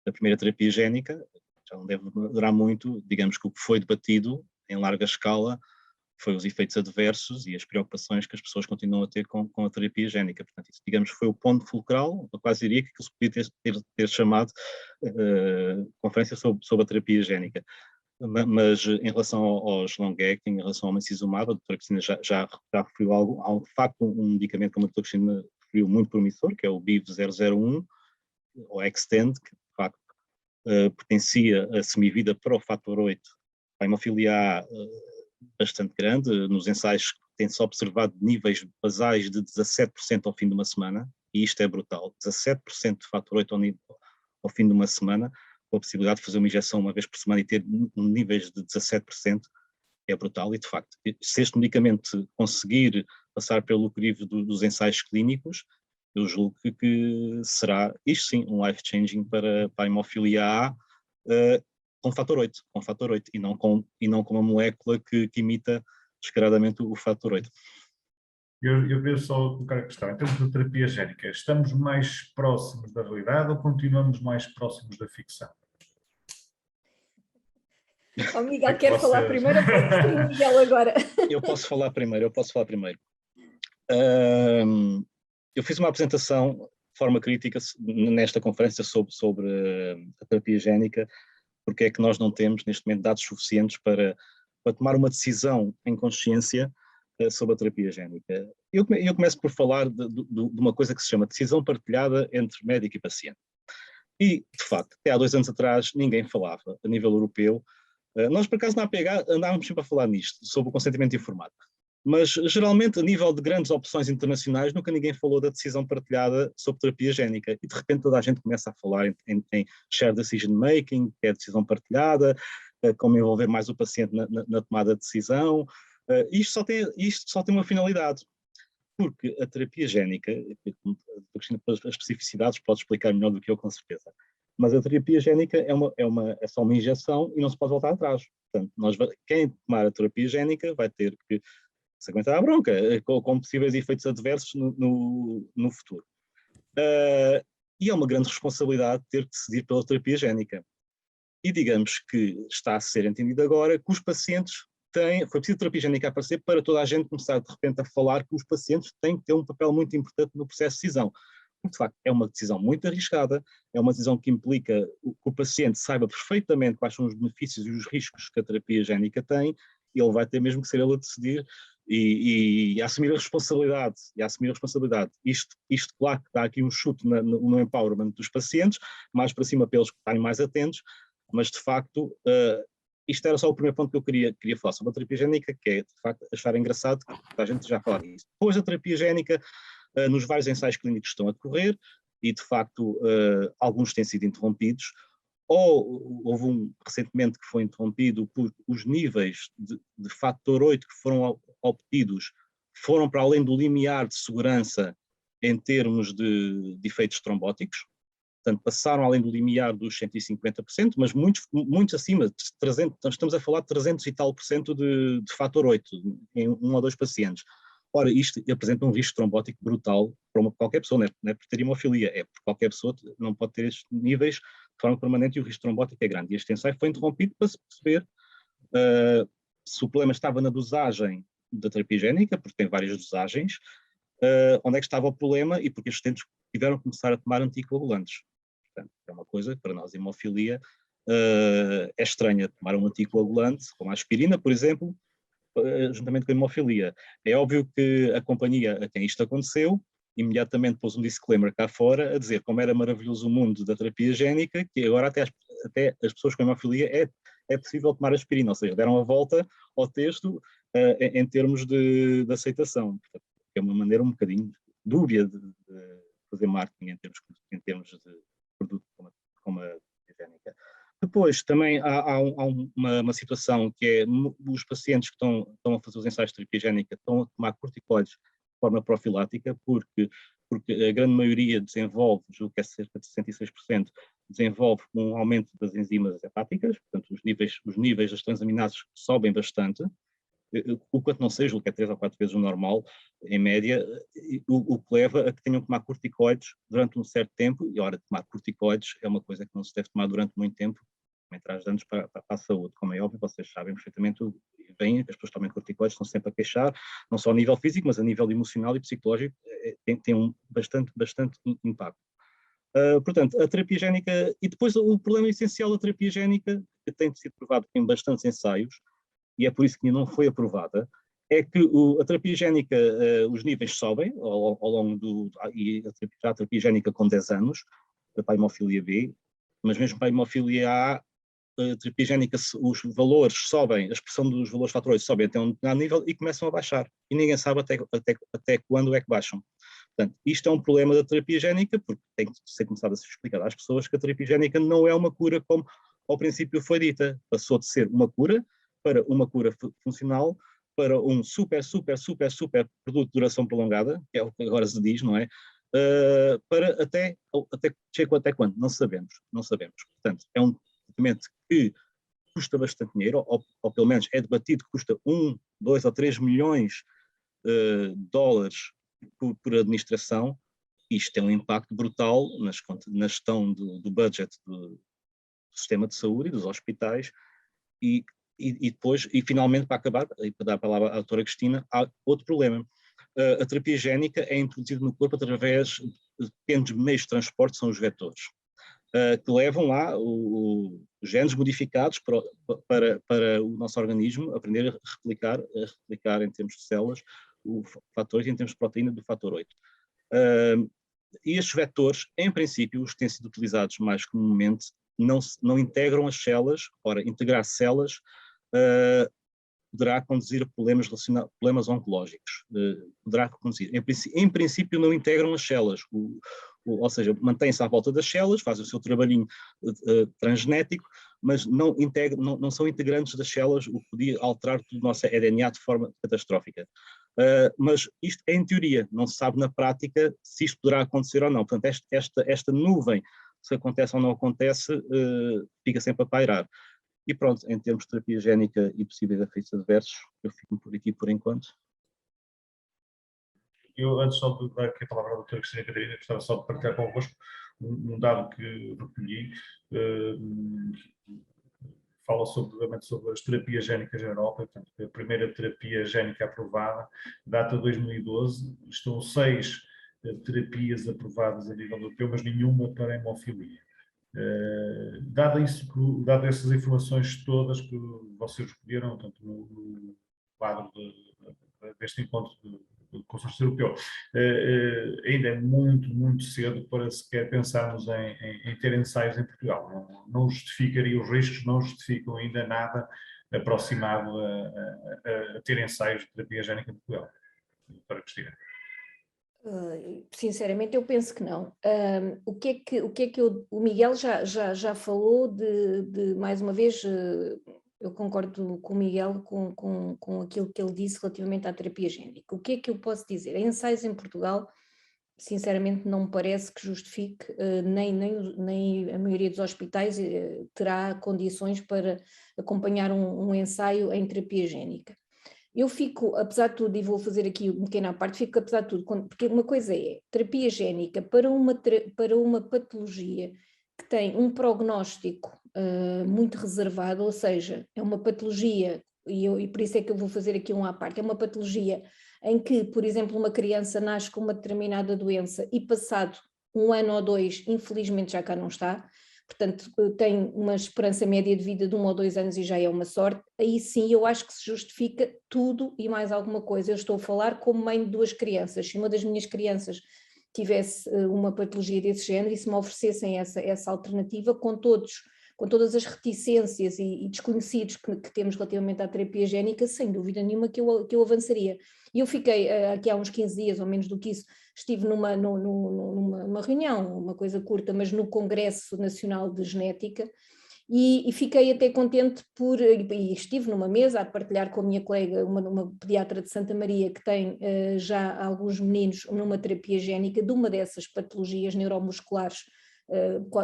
da primeira terapia génica, já não deve durar muito. Digamos que o que foi debatido em larga escala foi os efeitos adversos e as preocupações que as pessoas continuam a ter com a terapia génica. Portanto, isso, digamos, foi o ponto fulcral. Eu quase diria que se podia ter chamado conferência sobre a terapia génica. Mas em relação aos long-acting, em relação ao emicizumab, a doutora Cristina já referiu algo. Há de facto um medicamento, como a doutora Cristina referiu, muito promissor, que é o BIV001, ou Extend, que de facto pertencia a semivida para o fator 8, a hemofilia A bastante grande. Nos ensaios tem-se observado níveis basais de 17% ao fim de uma semana, e isto é brutal, 17% de fator 8 ao fim de uma semana, com a possibilidade de fazer uma injeção uma vez por semana e ter níveis de 17%, é brutal. E de facto, se este medicamento conseguir passar pelo crivo dos ensaios clínicos, eu julgo que será, isto sim, um life-changing para a hemofilia A, com fator 8, e não com uma molécula que imita descaradamente o fator 8. Eu queria só colocar a questão, em termos de terapia génica, estamos mais próximos da realidade ou continuamos mais próximos da ficção? O Miguel quer falar primeiro ou pode ser o Miguel agora? Eu posso falar primeiro. Eu fiz uma apresentação de forma crítica nesta conferência sobre a terapia génica, porque é que nós não temos neste momento dados suficientes para tomar uma decisão em consciência sobre a terapia génica. Eu começo por falar de uma coisa que se chama decisão partilhada entre médico e paciente. E, de facto, até há 2 anos atrás ninguém falava a nível europeu. Nós, por acaso, na APH andávamos sempre a falar nisto, sobre o consentimento informado. Mas, geralmente, a nível de grandes opções internacionais, nunca ninguém falou da decisão partilhada sobre terapia génica. E, de repente, toda a gente começa a falar em shared decision making, que é a decisão partilhada, como envolver mais o paciente na tomada de decisão. Isto só tem uma finalidade. Porque a terapia génica, as especificidades pode explicar melhor do que eu, com certeza. Mas a terapia génica é só uma injeção e não se pode voltar atrás. Portanto, quem tomar a terapia génica vai ter que se aguentar a bronca, com possíveis efeitos adversos no futuro. E é uma grande responsabilidade ter que decidir pela terapia génica. E digamos que está a ser entendido agora que os pacientes foi preciso terapia génica aparecer para toda a gente começar de repente a falar que os pacientes têm que ter um papel muito importante no processo de decisão. Porque, de facto, é uma decisão muito arriscada, é uma decisão que implica que o paciente saiba perfeitamente quais são os benefícios e os riscos que a terapia génica tem, e ele vai ter mesmo que ser ele a decidir e assumir a responsabilidade. Isto, claro, que dá aqui um chute no empowerment dos pacientes, mais para cima para eles estarem mais atentos, mas, de facto, isto era só o primeiro ponto que eu queria falar sobre a terapia génica, que é, de facto, achar engraçado que a gente já fala disso. Depois da terapia génica, nos vários ensaios clínicos que estão a decorrer, e de facto alguns têm sido interrompidos, ou houve um recentemente que foi interrompido por os níveis de fator 8 que foram obtidos foram para além do limiar de segurança em termos de efeitos trombóticos. Portanto, passaram além do limiar dos 150%, mas muitos acima, de 300, estamos a falar de 300 e tal % de fator 8 em 1 ou 2 pacientes. Ora, isto apresenta um risco trombótico brutal para qualquer pessoa, não é por ter hemofilia, é porque qualquer pessoa não pode ter estes níveis de forma permanente e o risco trombótico é grande. E este ensaio foi interrompido para se perceber se o problema estava na dosagem da terapia génica, porque tem várias dosagens, onde é que estava o problema e porque os utentes tiveram que começar a tomar anticoagulantes. Portanto, é uma coisa que para nós, hemofilia, é estranha tomar um anticoagulante, como a aspirina, por exemplo, juntamente com a hemofilia. É óbvio que a companhia a quem isto aconteceu, imediatamente pôs um disclaimer cá fora a dizer como era maravilhoso o mundo da terapia génica, que agora até as pessoas com hemofilia é possível tomar aspirina, ou seja, deram a volta ao texto em termos de aceitação. Portanto, é uma maneira um bocadinho dúbia de fazer marketing em termos de produto como a génica. Depois, também há uma situação que é os pacientes que estão a fazer os ensaios de terapia génica estão a tomar corticoides de forma profilática, porque a grande maioria desenvolve, julgo que é cerca de 66%, desenvolve um aumento das enzimas hepáticas, portanto os níveis das transaminases sobem bastante, o quanto não seja, o que é 3 ou 4 vezes o normal, em média, o que leva a que tenham que tomar corticoides durante um certo tempo, e a hora de tomar corticoides é uma coisa que não se deve tomar durante muito tempo, também traz danos para a saúde, como é óbvio, vocês sabem perfeitamente bem, as pessoas tomam corticoides, estão sempre a queixar, não só a nível físico, mas a nível emocional e psicológico, tem um bastante impacto. Portanto, a terapia génica, e depois o problema essencial da terapia génica, que tem sido provado em bastantes ensaios, e é por isso que ainda não foi aprovada, é que a terapia génica, os níveis sobem ao longo e a terapia génica com 10 anos, para a hemofilia B, mas mesmo para a hemofilia A, a terapia génica, os valores sobem, a expressão dos valores fator 8 sobe até um determinado nível e começam a baixar. E ninguém sabe até quando é que baixam. Portanto, isto é um problema da terapia génica, porque tem que ser começado a ser explicado às pessoas que a terapia génica não é uma cura como ao princípio foi dita. Passou de ser uma cura para uma cura funcional, para um super produto de duração prolongada, que é o que agora se diz, não é? Para até quando? Não sabemos. Portanto, é um tratamento que custa bastante dinheiro, ou pelo menos é debatido que custa 1, 2 ou 3 milhões de dólares por administração. Isto tem um impacto brutal na gestão do budget do sistema de saúde e dos hospitais, e depois, e finalmente, para acabar, e para dar a palavra à doutora Cristina, há outro problema. A terapia génica é introduzida no corpo através de pequenos meios de transporte, são os vetores, que levam lá os genes modificados para o nosso organismo aprender a replicar em termos de células o fator e em termos de proteína do fator 8. E estes vetores, em princípio, os que têm sido utilizados mais comumente, não integram as células. Ora, integrar células poderá conduzir a problemas oncológicos. Poderá conduzir. Em princípio, não integram as células, ou seja, mantém-se à volta das células, faz o seu trabalhinho transgenético, mas não são integrantes das células, o que podia alterar todo o nosso RNA de forma catastrófica. Mas isto é em teoria, não se sabe na prática se isto poderá acontecer ou não. Portanto, esta nuvem, se acontece ou não acontece, fica sempre a pairar. E pronto, em termos de terapia génica e possíveis efeitos adversos, eu fico por aqui por enquanto. Eu, antes só de dar aqui a palavra à doutora Cristina Catarina, gostava só de partilhar convosco um dado que recolhi, fala sobre as terapias génicas na Europa. Portanto, a primeira terapia génica aprovada data de 2012, estão 6 terapias aprovadas a nível europeu, mas nenhuma para a hemofilia. Dado essas informações todas que vocês recolheram, tanto no quadro deste encontro do Consórcio Europeu, ainda é muito cedo para sequer pensarmos em ter ensaios em Portugal. Não justificaria os riscos, não justificam ainda nada aproximado a ter ensaios de terapia génica em Portugal. Doutora Cristina. Sinceramente, eu penso que não. O que é que o Miguel já falou de mais uma vez, eu concordo com o Miguel com aquilo que ele disse relativamente à terapia génica. O que é que eu posso dizer? Ensaios em Portugal, sinceramente, não me parece que justifique, nem a maioria dos hospitais terá condições para acompanhar um ensaio em terapia génica. Eu fico, apesar de tudo, e vou fazer aqui uma pequena parte, fico apesar de tudo, porque uma coisa é terapia génica para uma patologia que tem um prognóstico muito reservado, ou seja, é uma patologia e por isso é que eu vou fazer aqui um à parte, é uma patologia em que, por exemplo, uma criança nasce com uma determinada doença e passado 1 ano ou 2, infelizmente já cá não está, portanto tem uma esperança média de vida de 1 ou 2 anos e já é uma sorte, aí sim eu acho que se justifica tudo e mais alguma coisa. Eu estou a falar como mãe de 2 crianças, se uma das minhas crianças tivesse uma patologia desse género e se me oferecessem essa alternativa com todas as reticências e desconhecidos que temos relativamente à terapia génica, sem dúvida nenhuma que eu avançaria. E eu fiquei, aqui há uns 15 dias, ou menos do que isso, estive numa reunião, uma coisa curta, mas no Congresso Nacional de Genética, e fiquei até contente e estive numa mesa a partilhar com a minha colega, uma pediatra de Santa Maria, que tem já alguns meninos numa terapia génica de uma dessas patologias neuromusculares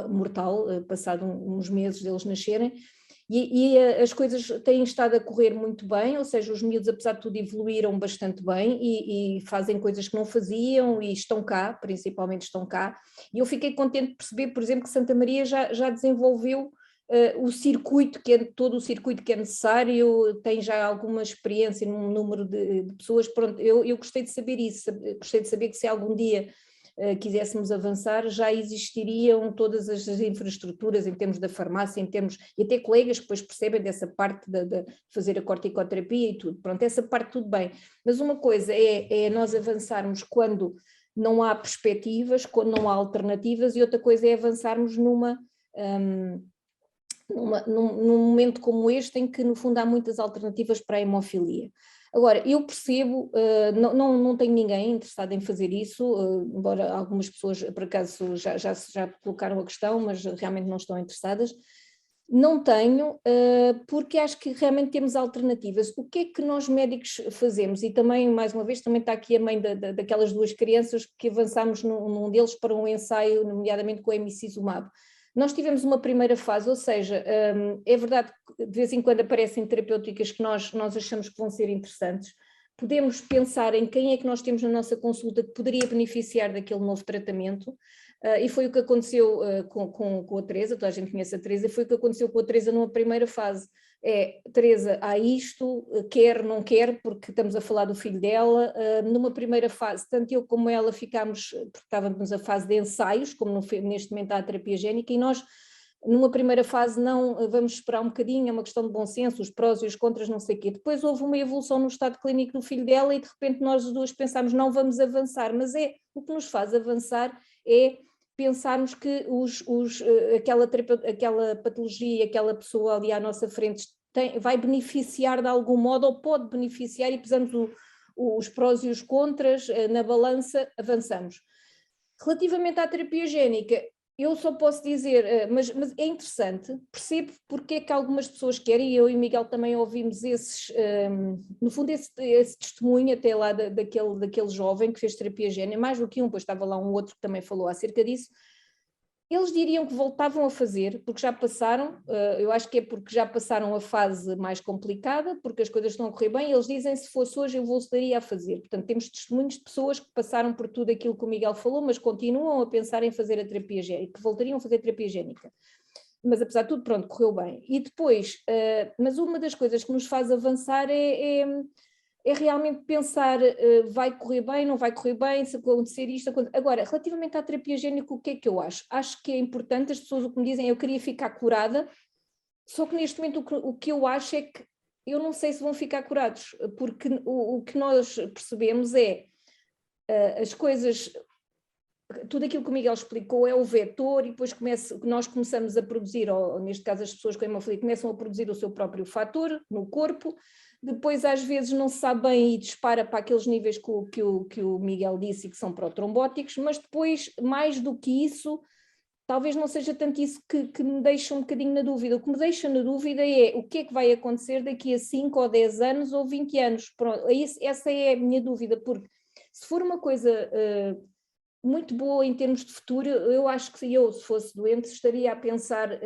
mortal, passado uns meses deles nascerem, e as coisas têm estado a correr muito bem, ou seja, os miúdos apesar de tudo evoluíram bastante bem e fazem coisas que não faziam e estão cá, principalmente estão cá, e eu fiquei contente de perceber, por exemplo, que Santa Maria já desenvolveu o circuito, todo o circuito que é necessário, tem já alguma experiência num número de pessoas. Pronto, eu gostei de saber isso, gostei de saber que se algum dia quiséssemos avançar, já existiriam todas as infraestruturas em termos da farmácia, em termos, e até colegas que depois percebem dessa parte de fazer a corticoterapia e tudo, pronto, essa parte tudo bem, mas uma coisa é nós avançarmos quando não há perspectivas, quando não há alternativas, e outra coisa é avançarmos num momento como este, em que no fundo há muitas alternativas para a hemofilia. Agora, eu percebo, não tenho ninguém interessado em fazer isso, embora algumas pessoas por acaso já colocaram a questão, mas realmente não estão interessadas. Não tenho, porque acho que realmente temos alternativas. O que é que nós médicos fazemos? E também, mais uma vez, também está aqui a mãe daquelas 2 crianças que avançámos num deles para um ensaio, nomeadamente com o emicizumab. Nós tivemos uma primeira fase, ou seja, é verdade que de vez em quando aparecem terapêuticas que nós achamos que vão ser interessantes. Podemos pensar em quem é que nós temos na nossa consulta que poderia beneficiar daquele novo tratamento, e foi o que aconteceu com a Teresa, toda a gente conhece a Teresa, foi o que aconteceu com a Teresa numa primeira fase. Teresa, há isto, quer, não quer, porque estamos a falar do filho dela. Numa primeira fase, tanto eu como ela ficámos, porque estávamos na fase de ensaios, como neste momento há a terapia génica, e nós, numa primeira fase, não vamos esperar um bocadinho, é uma questão de bom senso, os prós e os contras, não sei o quê. Depois houve uma evolução no estado clínico do filho dela e de repente nós as duas pensámos, não vamos avançar, mas o que nos faz avançar é pensarmos que aquela patologia, aquela pessoa ali à nossa frente vai beneficiar de algum modo, ou pode beneficiar, e pesamos os prós e os contras na balança, avançamos. Relativamente à terapia génica, eu só posso dizer, mas é interessante, percebo porque é que algumas pessoas querem, e eu e Miguel também ouvimos no fundo esse testemunho até lá daquele jovem que fez terapia génica, mais do que um, pois estava lá um outro que também falou acerca disso. Eles diriam que voltavam a fazer, porque já passaram, eu acho que é porque já passaram a fase mais complicada, porque as coisas estão a correr bem, eles dizem, se fosse hoje eu voltaria a fazer. Portanto, temos testemunhos de pessoas que passaram por tudo aquilo que o Miguel falou, mas continuam a pensar em fazer a terapia génica, que voltariam a fazer a terapia génica. Mas apesar de tudo, pronto, correu bem. E depois, mas uma das coisas que nos faz avançar é realmente pensar, vai correr bem, não vai correr bem, se acontecer isto, Agora, relativamente à terapia génica, o que é que eu acho? Acho que é importante, as pessoas o que me dizem, eu queria ficar curada, só que neste momento o que eu acho é que eu não sei se vão ficar curados, porque o que nós percebemos é as coisas, tudo aquilo que o Miguel explicou é o vetor, e depois nós começamos a produzir, ou neste caso as pessoas com hemofilia começam a produzir o seu próprio fator no corpo. Depois às vezes não se sabe bem e dispara para aqueles níveis que o Miguel disse, que são protrombóticos, mas depois, mais do que isso, talvez não seja tanto isso que me deixa um bocadinho na dúvida. O que me deixa na dúvida é o que é que vai acontecer daqui a 5 ou 10 anos ou 20 anos. Pronto, essa é a minha dúvida, porque se for uma coisa muito boa em termos de futuro, eu acho que se fosse doente, estaria a pensar,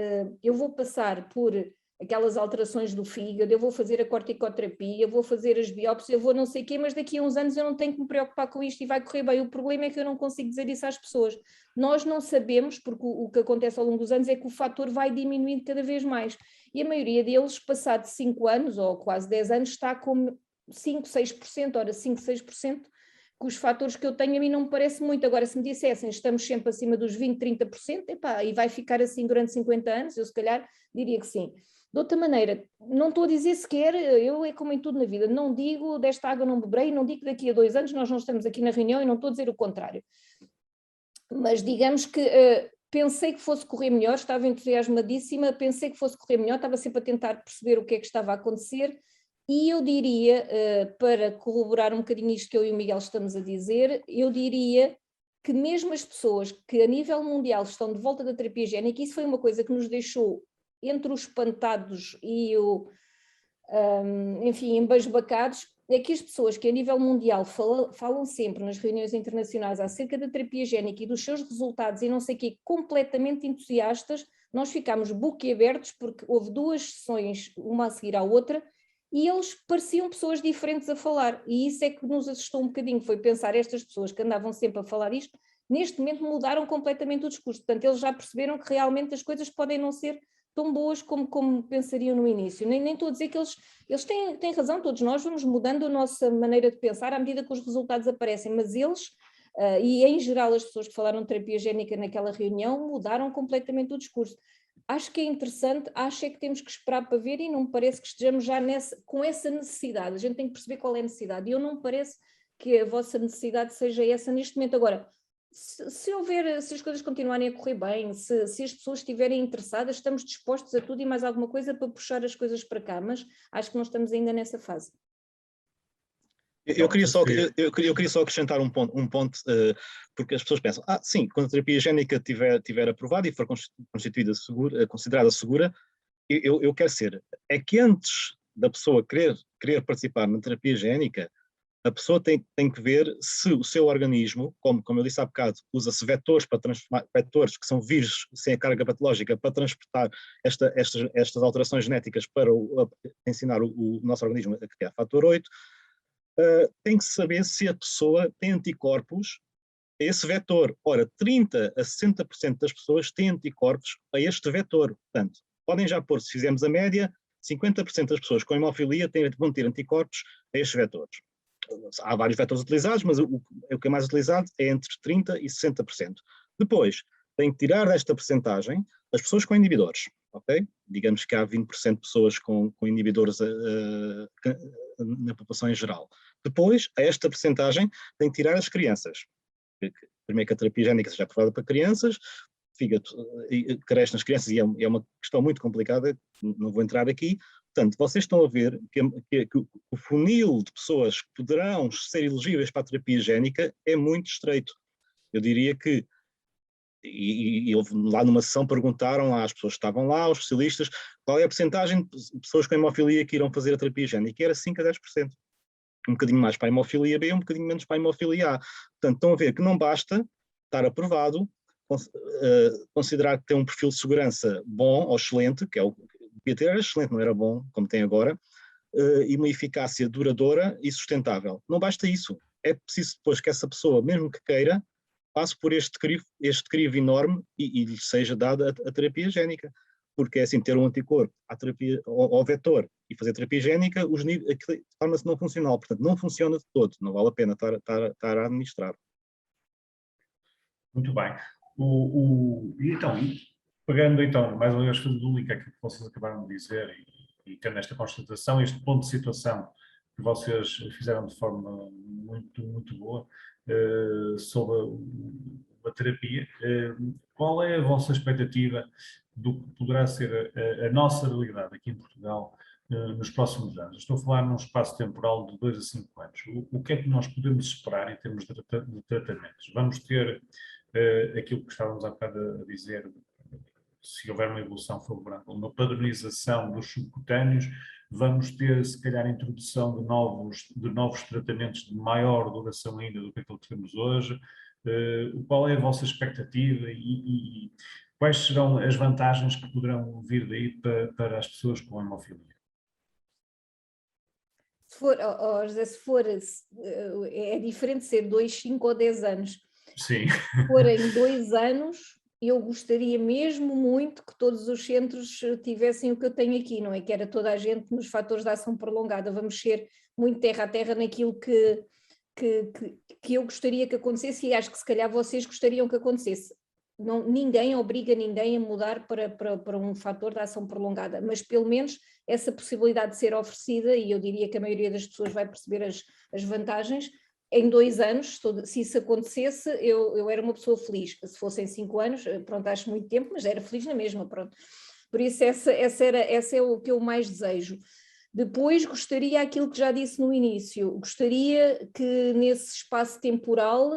eu vou passar por aquelas alterações do fígado, eu vou fazer a corticoterapia, eu vou fazer as biópsias, eu vou não sei o quê, mas daqui a uns anos eu não tenho que me preocupar com isto e vai correr bem. O problema é que eu não consigo dizer isso às pessoas. Nós não sabemos, porque o que acontece ao longo dos anos é que o fator vai diminuindo cada vez mais. E a maioria deles, passado 5 anos ou quase 10 anos, está com 5, 6%, ora 5, 6%, que os fatores que eu tenho a mim não me parece muito. Agora, se me dissessem estamos sempre acima dos 20, 30%, epá, e vai ficar assim durante 50 anos, eu se calhar diria que sim. De outra maneira, não estou a dizer sequer, eu é como em tudo na vida, não digo desta água não beberei, não digo que daqui a 2 anos nós não estamos aqui na reunião e não estou a dizer o contrário. Mas digamos que pensei que fosse correr melhor, estava entusiasmadíssima, pensei que fosse correr melhor, estava sempre a tentar perceber o que é que estava a acontecer e eu diria, para corroborar um bocadinho isto que eu e o Miguel estamos a dizer, eu diria que mesmo as pessoas que a nível mundial estão de volta da terapia génica, isso foi uma coisa que nos deixou entre os espantados e enfim, embasbacados, é que as pessoas que a nível mundial falam sempre nas reuniões internacionais acerca da terapia génica e dos seus resultados e não sei o quê, completamente entusiastas, nós ficámos boquiabertos porque houve 2 sessões, uma a seguir à outra, e eles pareciam pessoas diferentes a falar, e isso é que nos assustou um bocadinho, foi pensar estas pessoas que andavam sempre a falar isto, neste momento mudaram completamente o discurso, portanto eles já perceberam que realmente as coisas podem não ser tão boas como pensariam no início. Nem estou a dizer que eles têm razão, todos nós vamos mudando a nossa maneira de pensar à medida que os resultados aparecem, mas eles, e em geral as pessoas que falaram de terapia génica naquela reunião, mudaram completamente o discurso. Acho que é interessante, acho é que temos que esperar para ver e não me parece que estejamos já com essa necessidade, a gente tem que perceber qual é a necessidade, e eu não me parece que a vossa necessidade seja essa neste momento. Agora, se as coisas continuarem a correr bem, se as pessoas estiverem interessadas, estamos dispostos a tudo e mais alguma coisa para puxar as coisas para cá, mas acho que não estamos ainda nessa fase. Eu queria só acrescentar um ponto, porque as pessoas pensam, sim, quando a terapia génica tiver aprovada e for constituída considerada segura, eu quero ser. É que antes da pessoa querer participar na terapia génica, a pessoa tem que ver se o seu organismo, como eu disse há bocado, usa-se vetores que são vírus sem a carga patológica para transportar estas alterações genéticas para ensinar o nosso organismo a criar fator 8, tem que saber se a pessoa tem anticorpos a esse vetor. Ora, 30% a 60% das pessoas têm anticorpos a este vetor. Portanto, podem já pôr, se fizermos a média, 50% das pessoas com hemofilia vão ter anticorpos a estes vetores. Há vários vetores utilizados, mas o que é mais utilizado é entre 30% e 60%. Depois, tem que tirar desta percentagem as pessoas com inibidores, ok? Digamos que há 20% de pessoas com inibidores na população em geral. Depois, a esta percentagem, tem que tirar as crianças. Primeiro que a terapia génica seja aprovada para crianças, cresce nas crianças e é uma questão muito complicada, não vou entrar aqui. Portanto, vocês estão a ver que o funil de pessoas que poderão ser elegíveis para a terapia génica é muito estreito. Eu diria que, e lá numa sessão perguntaram às pessoas que estavam lá, aos especialistas, qual é a percentagem de pessoas com hemofilia que irão fazer a terapia génica, e era 5 a 10%. Um bocadinho mais para a hemofilia B, um bocadinho menos para a hemofilia A. Portanto, estão a ver que não basta estar aprovado, considerar que tem um perfil de segurança bom ou excelente, que é o devia ter, era excelente, não era bom, como tem agora, e uma eficácia duradoura e sustentável. Não basta isso. É preciso depois que essa pessoa, mesmo que queira, passe por este crivo enorme e lhe seja dada a terapia génica. Porque é assim, ter um anticorpo ao vetor e fazer terapia génica, torna-se não funcional. Portanto, não funciona de todo. Não vale a pena estar a administrar. Muito bem. E então, pegando então, mais uma vez, fazendo o link aquilo que vocês acabaram de dizer e tendo esta constatação, este ponto de situação que vocês fizeram de forma muito, muito boa sobre a terapia, qual é a vossa expectativa do que poderá ser a nossa realidade aqui em Portugal nos próximos anos? Estou a falar num espaço temporal de 2 a 5 anos. O que é que nós podemos esperar em termos de tratamentos? Vamos ter aquilo que estávamos há bocado a dizer, se houver uma evolução favorável, uma padronização dos subcutâneos, vamos ter, se calhar, a introdução de novos tratamentos de maior duração ainda do que aquilo que temos hoje. Qual é a vossa expectativa e quais serão as vantagens que poderão vir daí para as pessoas com hemofilia? Se for, José, é diferente ser 2, 5 ou 10 anos. Sim. Se forem 2 anos, eu gostaria mesmo muito que todos os centros tivessem o que eu tenho aqui, não é? Que era toda a gente nos fatores de ação prolongada. Vamos ser muito terra a terra naquilo que eu gostaria que acontecesse, e acho que se calhar vocês gostariam que acontecesse. Não, ninguém obriga ninguém a mudar para um fator de ação prolongada, mas pelo menos essa possibilidade de ser oferecida, e eu diria que a maioria das pessoas vai perceber as vantagens. Em 2 anos, se isso acontecesse, eu era uma pessoa feliz. Se fossem 5 anos, pronto, acho muito tempo, mas era feliz na mesma, pronto. Por isso essa é o que eu mais desejo. Depois gostaria aquilo que já disse no início, gostaria que nesse espaço temporal,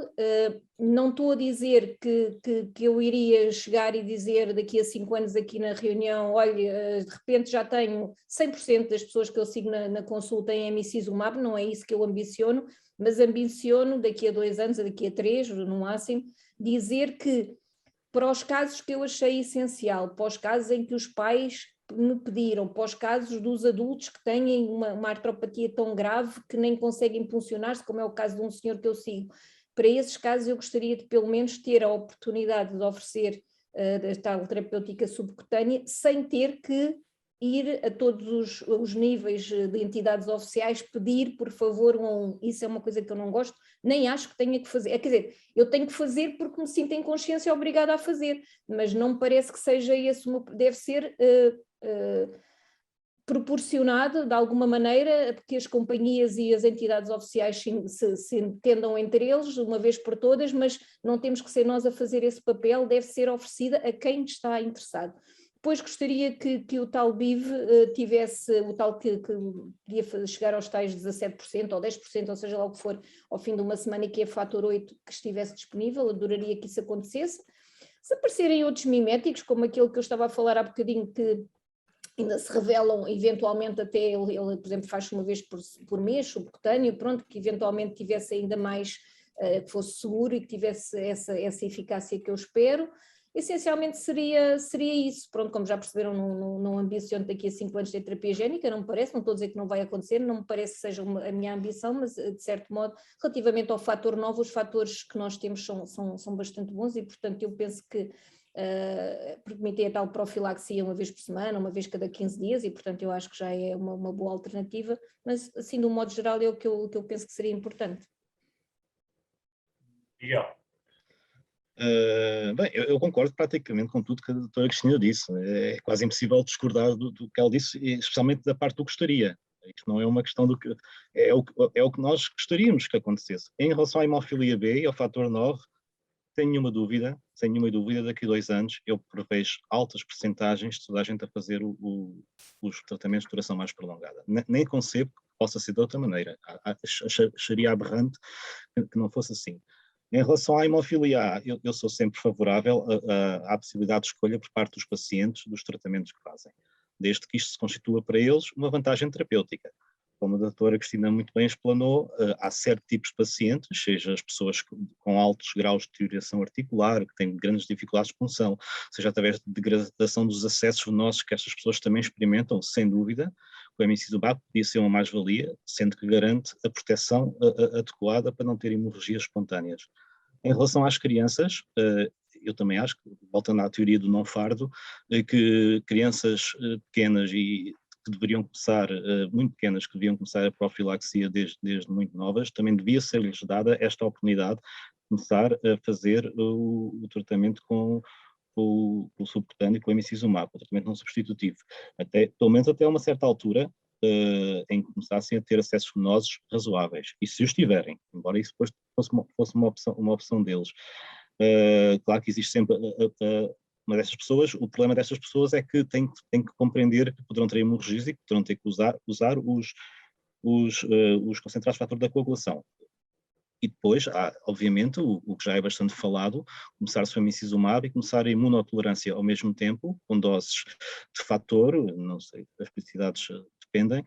não estou a dizer que eu iria chegar e dizer daqui a 5 anos aqui na reunião, olha, de repente já tenho 100% das pessoas que eu sigo na consulta em emicizumab, não é isso que eu ambiciono, mas ambiciono daqui a 2 anos, daqui a 3, no máximo, dizer que para os casos que eu achei essencial, para os casos em que os pais me pediram, para os casos dos adultos que têm uma artropatia tão grave que nem conseguem funcionar-se, como é o caso de um senhor que eu sigo, para esses casos eu gostaria de pelo menos ter a oportunidade de oferecer a tal terapêutica subcutânea sem ter que ir a todos os níveis de entidades oficiais pedir, por favor, isso é uma coisa que eu não gosto, nem acho que tenha que fazer, quer dizer, eu tenho que fazer porque me sinto em consciência obrigada a fazer, mas não me parece que seja esse, deve ser proporcionado de alguma maneira, porque as companhias e as entidades oficiais se entendam entre eles, uma vez por todas, mas não temos que ser nós a fazer esse papel, deve ser oferecida a quem está interessado. Depois gostaria que o tal BIV tivesse o tal que podia chegar aos tais 17% ou 10%, ou seja lá o que for, ao fim de uma semana, e que é fator 8 que estivesse disponível, adoraria que isso acontecesse. Se aparecerem outros miméticos, como aquele que eu estava a falar há bocadinho, que ainda se revelam, eventualmente até ele por exemplo, faz uma vez por mês, subcutâneo, pronto, que eventualmente tivesse ainda mais, que fosse seguro e que tivesse essa eficácia que eu espero. Essencialmente seria isso, pronto, como já perceberam, não ambiciono daqui a 5 anos ter terapia génica, não me parece, não estou a dizer que não vai acontecer, não me parece que seja a minha ambição, mas de certo modo, relativamente ao fator novo, os fatores que nós temos são bastante bons e portanto eu penso que permitir a tal profilaxia uma vez por semana, uma vez cada 15 dias, e portanto eu acho que já é uma boa alternativa, mas assim de um modo geral é o que eu penso que seria importante. Miguel. Bem, eu concordo praticamente com tudo que a doutora Cristina disse. É quase impossível discordar do que ela disse, especialmente da parte do gostaria. Isto não é uma questão do que... É o que nós gostaríamos que acontecesse. Em relação à hemofilia B e ao fator 9, sem nenhuma dúvida, daqui a 2 anos eu prevejo altas percentagens de toda a gente a fazer os tratamentos de duração mais prolongada. Nem concebo que possa ser de outra maneira. Acharia aberrante que não fosse assim. Em relação à hemofilia A, eu sou sempre favorável à possibilidade de escolha por parte dos pacientes dos tratamentos que fazem, desde que isto se constitua para eles uma vantagem terapêutica. Como a doutora Cristina muito bem explanou, há certos tipos de pacientes, seja as pessoas com altos graus de deterioração articular, que têm grandes dificuldades de função, seja através de degradação dos acessos venosos que estas pessoas também experimentam, sem dúvida, o emicizumab podia ser uma mais-valia, sendo que garante a proteção adequada para não ter hemorragias espontâneas. Em relação às crianças, eu também acho, voltando à teoria do não fardo, que crianças pequenas e que deveriam começar, muito pequenas, que deviam começar a profilaxia desde muito novas, também devia ser-lhes dada esta oportunidade de começar a fazer o tratamento com o subcutâneo, com o emicizumab, o tratamento não substitutivo, pelo menos até uma certa altura, em que começassem a ter acessos venosos razoáveis, e se os tiverem, embora isso depois fosse uma opção deles. Claro que existe sempre uma dessas pessoas, o problema dessas pessoas é que têm que compreender que poderão ter hemorragias e que poderão ter que usar os concentrados de fator da coagulação. E depois, obviamente, o que já é bastante falado, começar-se o emicizumab e começar a imunotolerância ao mesmo tempo, com doses de fator, não sei, as especificidades dependem,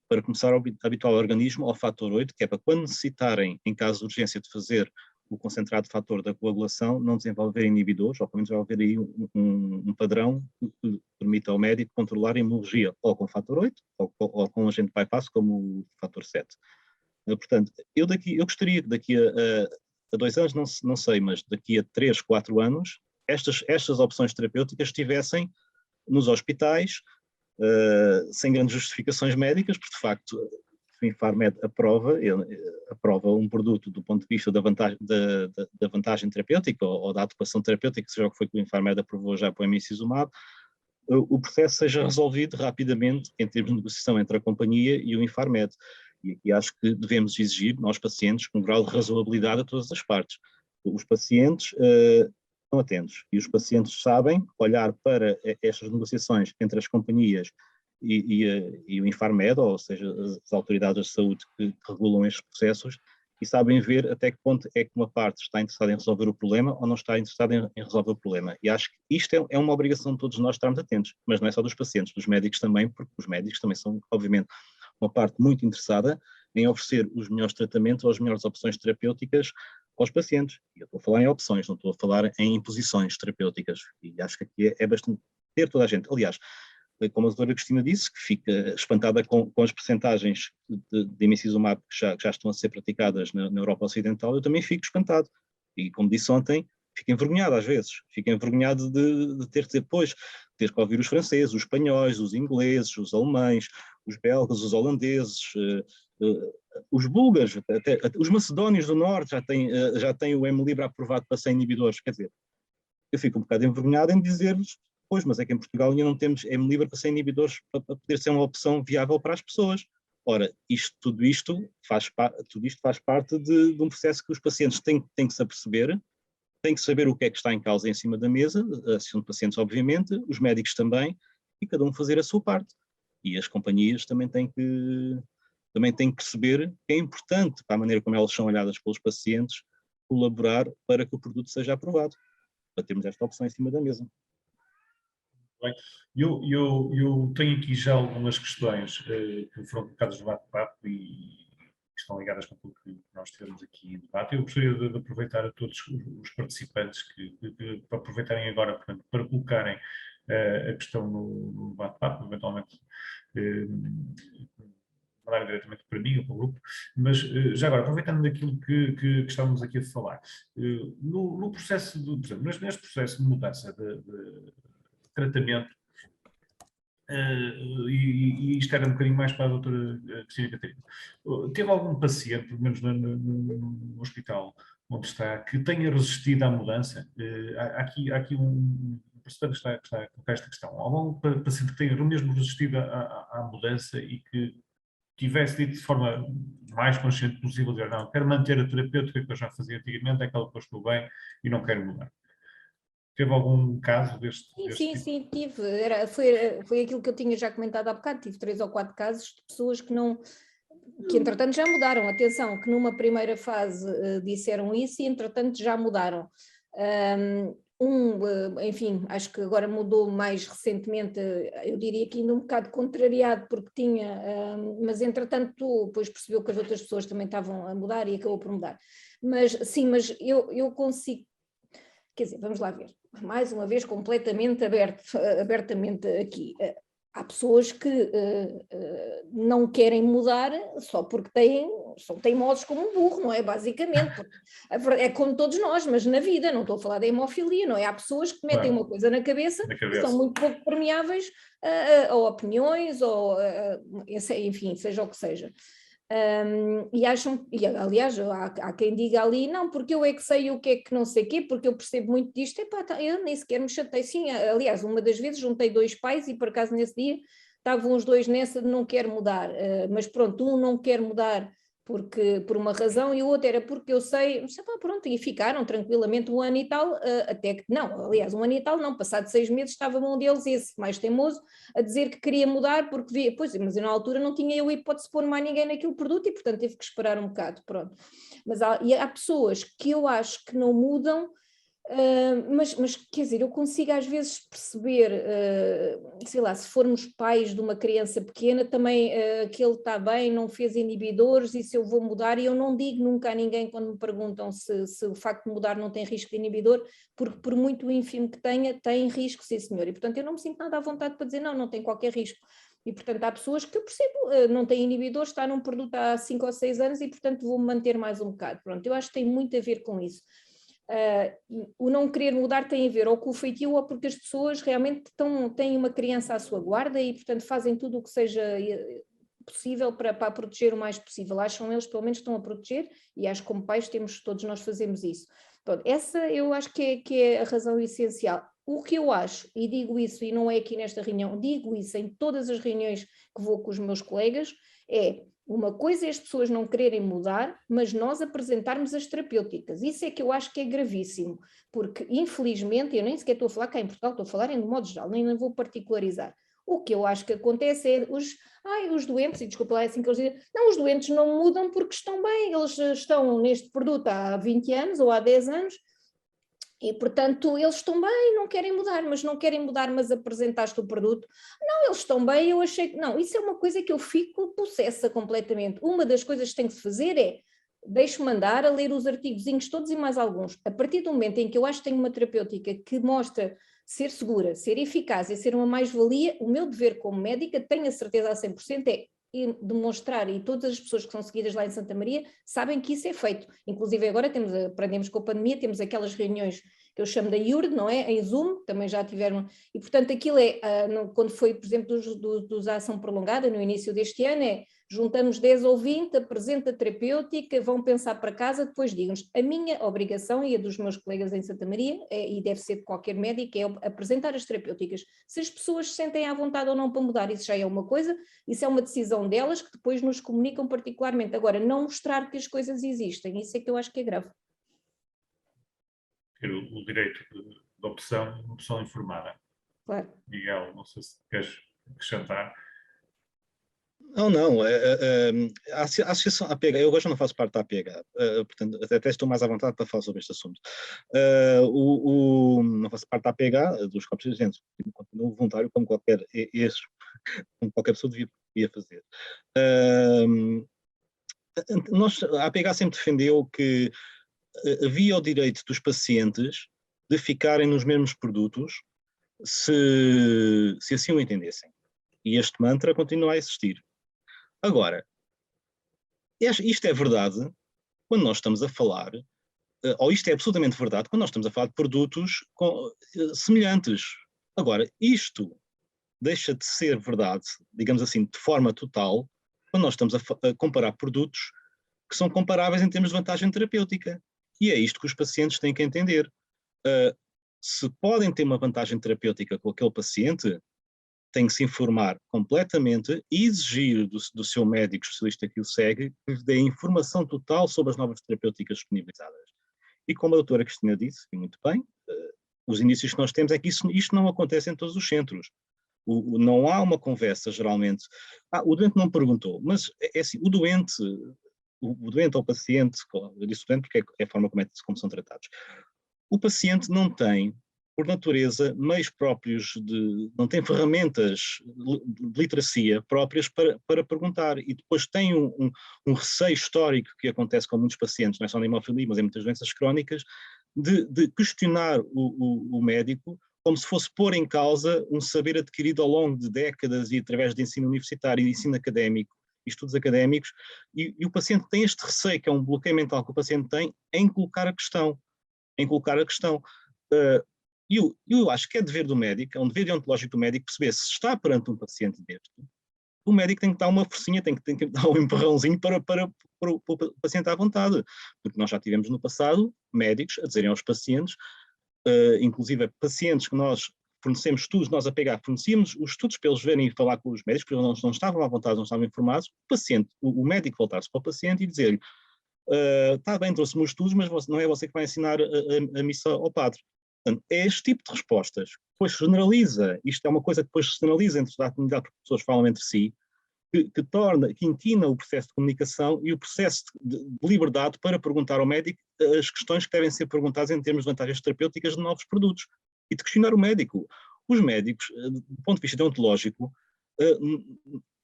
para começar a habituar o organismo ao fator 8, que é para quando necessitarem, em caso de urgência, de fazer o concentrado fator da coagulação, não desenvolver inibidores, ou pelo menos desenvolver aí um padrão que permita ao médico controlar a imunologia, ou com fator 8, ou com um agente bypass, como o fator 7. Portanto, eu gostaria que daqui a 2 anos, não sei, mas daqui a 3, 4 anos, estas opções terapêuticas estivessem nos hospitais, sem grandes justificações médicas, porque de facto o Infarmed aprova um produto do ponto de vista da vantagem terapêutica ou da adequação terapêutica, seja o que foi que o Infarmed aprovou já para o emicizumab, o processo seja resolvido rapidamente em termos de negociação entre a companhia e o Infarmed. E aqui acho que devemos exigir, nós pacientes, um grau de razoabilidade a todas as partes. Os pacientes estão atentos e os pacientes sabem olhar para estas negociações entre as companhias e o Infarmed, ou seja, as autoridades de saúde que regulam estes processos, e sabem ver até que ponto é que uma parte está interessada em resolver o problema ou não está interessada em resolver o problema. E acho que isto é uma obrigação de todos nós estarmos atentos, mas não é só dos pacientes, dos médicos também, porque os médicos também são, obviamente, uma parte muito interessada em oferecer os melhores tratamentos ou as melhores opções terapêuticas aos pacientes. E eu estou a falar em opções, não estou a falar em imposições terapêuticas. E acho que aqui é bastante ter toda a gente. Aliás, como a doutora Cristina disse, que fica espantada com as percentagens de emicizumab que já estão a ser praticadas na Europa Ocidental, eu também fico espantado. E como disse ontem, fico envergonhado às vezes. Fico envergonhado de ter que depois ter que ouvir os franceses, os espanhóis, os ingleses, os alemães, os belgas, os holandeses, os búlgaros, até os macedónios do norte já têm o Hemlibra aprovado para 100 inibidores. Quer dizer, eu fico um bocado envergonhado em dizer-lhes, pois, mas é que em Portugal ainda não temos Hemlibra para 100 inibidores para poder ser uma opção viável para as pessoas. Ora, tudo isto faz parte de um processo que os pacientes têm que se aperceber, têm que saber o que é que está em causa em cima da mesa, a associação de pacientes, obviamente, os médicos também, e cada um fazer a sua parte. E as companhias também têm que perceber que é importante, para a maneira como elas são olhadas pelos pacientes, colaborar para que o produto seja aprovado, para termos esta opção em cima da mesa. Bem, eu tenho aqui já algumas questões que foram colocadas no bate-papo e estão ligadas com aquilo que nós tivemos aqui em debate. Eu gostaria de aproveitar a todos os participantes para aproveitarem agora, portanto, para colocarem a questão no bate-papo, eventualmente mandarem diretamente para mim ou para o grupo, mas já agora, aproveitando daquilo que estávamos aqui a falar, no processo, por exemplo, neste processo de mudança de tratamento, e isto era um bocadinho mais para a doutora Cristina Catarina, teve algum paciente, pelo menos no hospital onde está, que tenha resistido à mudança? Há aqui um participante que está a colocar esta questão. Algum paciente que tenha mesmo resistido à mudança e que tivesse dito de forma mais consciente possível, dizer, não, quero manter a terapêutica que eu já fazia antigamente, é aquela que eu estou bem e não quero mudar. Teve algum caso deste tipo? Sim, tive. Foi aquilo que eu tinha já comentado há bocado. Tive 3 ou 4 casos de pessoas que entretanto já mudaram. Atenção, que numa primeira fase disseram isso e entretanto já mudaram. Enfim, acho que agora mudou mais recentemente, eu diria que ainda um bocado contrariado porque tinha, mas entretanto depois percebeu que as outras pessoas também estavam a mudar e acabou por mudar. Mas sim, mas eu consigo, quer dizer, vamos lá ver, mais uma vez completamente abertamente aqui. Há pessoas que não querem mudar só porque são teimosos como um burro, não é? Basicamente. É como todos nós, mas na vida, não estou a falar da hemofilia, não é? Há pessoas que metem uma coisa na cabeça e são muito pouco permeáveis a opiniões, ou enfim, seja o que seja. E acham, e aliás, há quem diga ali, não, porque eu é que sei o que é que não sei o quê, porque eu percebo muito disto, eu nem sequer me chatei. Sim, aliás, uma das vezes juntei 2 pais e por acaso nesse dia estavam os 2 nessa de não quer mudar, mas pronto, um não quer mudar por uma razão e o outro era porque eu sei, pronto, e ficaram tranquilamente 1 ano e tal, até que, não, aliás, 1 ano e tal não, passado 6 meses estava um deles, esse mais teimoso, a dizer que queria mudar porque via, pois, mas eu na altura não tinha eu hipótese de pôr mais ninguém naquele produto e portanto teve que esperar um bocado, pronto. Mas há pessoas que eu acho que não mudam Mas quer dizer, eu consigo às vezes perceber, sei lá, se formos pais de uma criança pequena, também que ele está bem, não fez inibidores, e se eu vou mudar, e eu não digo nunca a ninguém quando me perguntam se o facto de mudar não tem risco de inibidor, porque por muito ínfimo que tenha, tem risco, sim senhor, e portanto eu não me sinto nada à vontade para dizer não tem qualquer risco. E, portanto, há pessoas que eu percebo, não têm inibidores, está num produto há 5 ou 6 anos e, portanto, vou-me manter mais um bocado. Pronto, eu acho que tem muito a ver com isso. O não querer mudar tem a ver ou com o feitio ou porque as pessoas realmente têm uma criança à sua guarda e, portanto, fazem tudo o que seja possível para proteger o mais possível. Acham eles, pelo menos, estão a proteger, e acho que como pais todos nós fazemos isso. Pronto, essa eu acho que é a razão essencial. O que eu acho, e digo isso, e não é aqui nesta reunião, digo isso em todas as reuniões que vou com os meus colegas, é uma coisa é as pessoas não quererem mudar, mas nós apresentarmos as terapêuticas. Isso é que eu acho que é gravíssimo, porque infelizmente, eu nem sequer estou a falar cá em Portugal, estou a falar em modo geral, nem vou particularizar. O que eu acho que acontece é os doentes, e desculpa lá, é assim que eles dizem, não, os doentes não mudam porque estão bem, eles estão neste produto há 20 anos ou há 10 anos, e, portanto, eles estão bem, não querem mudar, mas apresentaste o produto. Não, eles estão bem, eu achei que... Não, isso é uma coisa que eu fico possessa completamente. Uma das coisas que tem que se fazer é, deixo-me andar a ler os artigozinhos todos e mais alguns. A partir do momento em que eu acho que tenho uma terapêutica que mostra ser segura, ser eficaz e ser uma mais-valia, o meu dever como médica, tenho a certeza a 100%, é demonstrar, e todas as pessoas que são seguidas lá em Santa Maria sabem que isso é feito. Inclusive agora aprendemos com a pandemia, temos aquelas reuniões que eu chamo da IURD, não é? Em Zoom, também já tiveram, e portanto aquilo é, quando foi, por exemplo, dos Ação Prolongada, no início deste ano, é juntamos 10 ou 20, apresenta a terapêutica, vão pensar para casa, depois digam-nos. A minha obrigação e a dos meus colegas em Santa Maria, e deve ser de qualquer médico, é apresentar as terapêuticas. Se as pessoas se sentem à vontade ou não para mudar, isso já é uma coisa, isso é uma decisão delas que depois nos comunicam particularmente. Agora, não mostrar que as coisas existem, isso é que eu acho que é grave. Ter o direito de opção informada. Claro. Miguel, não sei se queres acrescentar. Não. A associação APH, eu hoje não faço parte da APH, portanto, até estou mais à vontade para falar sobre este assunto. Não faço parte da APH, dos corpos dirigentes, continuo voluntário como qualquer pessoa devia fazer. A APH sempre defendeu que havia o direito dos pacientes de ficarem nos mesmos produtos se assim o entendessem. E este mantra continua a existir. Agora, isto é verdade quando nós estamos a falar, ou isto é absolutamente verdade quando nós estamos a falar de produtos semelhantes. Agora, isto deixa de ser verdade, digamos assim, de forma total, quando nós estamos a comparar produtos que são comparáveis em termos de vantagem terapêutica. E é isto que os pacientes têm que entender. Se podem ter uma vantagem terapêutica com aquele paciente, tem que se informar completamente e exigir do seu médico especialista que o segue que lhe dê informação total sobre as novas terapêuticas disponibilizadas. E como a doutora Cristina disse, e muito bem, os indícios que nós temos é que isto não acontece em todos os centros. Não há uma conversa, geralmente. O doente não perguntou, mas é assim, o doente ou o paciente, eu disse o doente porque é a forma como são tratados. O paciente não tem, por natureza, meios próprios, não tem ferramentas de literacia próprias para perguntar, e depois tem um receio histórico que acontece com muitos pacientes, não é só na hemofilia, mas em muitas doenças crónicas, de questionar o médico como se fosse pôr em causa um saber adquirido ao longo de décadas e através de ensino universitário e ensino académico, e estudos académicos, e o paciente tem este receio, que é um bloqueio mental que o paciente tem, em colocar a questão. Eu acho que é dever do médico, é um dever deontológico do médico perceber se está perante um paciente deste. O médico tem que dar uma forcinha, tem que dar um empurrãozinho para o paciente à vontade, porque nós já tivemos no passado médicos a dizerem aos pacientes, inclusive pacientes que nós fornecemos estudos, nós a pegar, fornecíamos os estudos para eles verem e falar com os médicos, porque eles não estavam à vontade, não estavam informados, o médico voltar-se para o paciente e dizer-lhe, está bem, trouxe-me os estudos, mas não é você que vai ensinar a missa ao padre. Portanto, é este tipo de respostas. Depois se generaliza, isto é uma coisa que depois se generaliza entre a comunidade, porque as pessoas falam entre si, que intima o processo de comunicação e o processo de liberdade para perguntar ao médico as questões que devem ser perguntadas em termos de vantagens terapêuticas de novos produtos e de questionar o médico. Os médicos, do ponto de vista deontológico,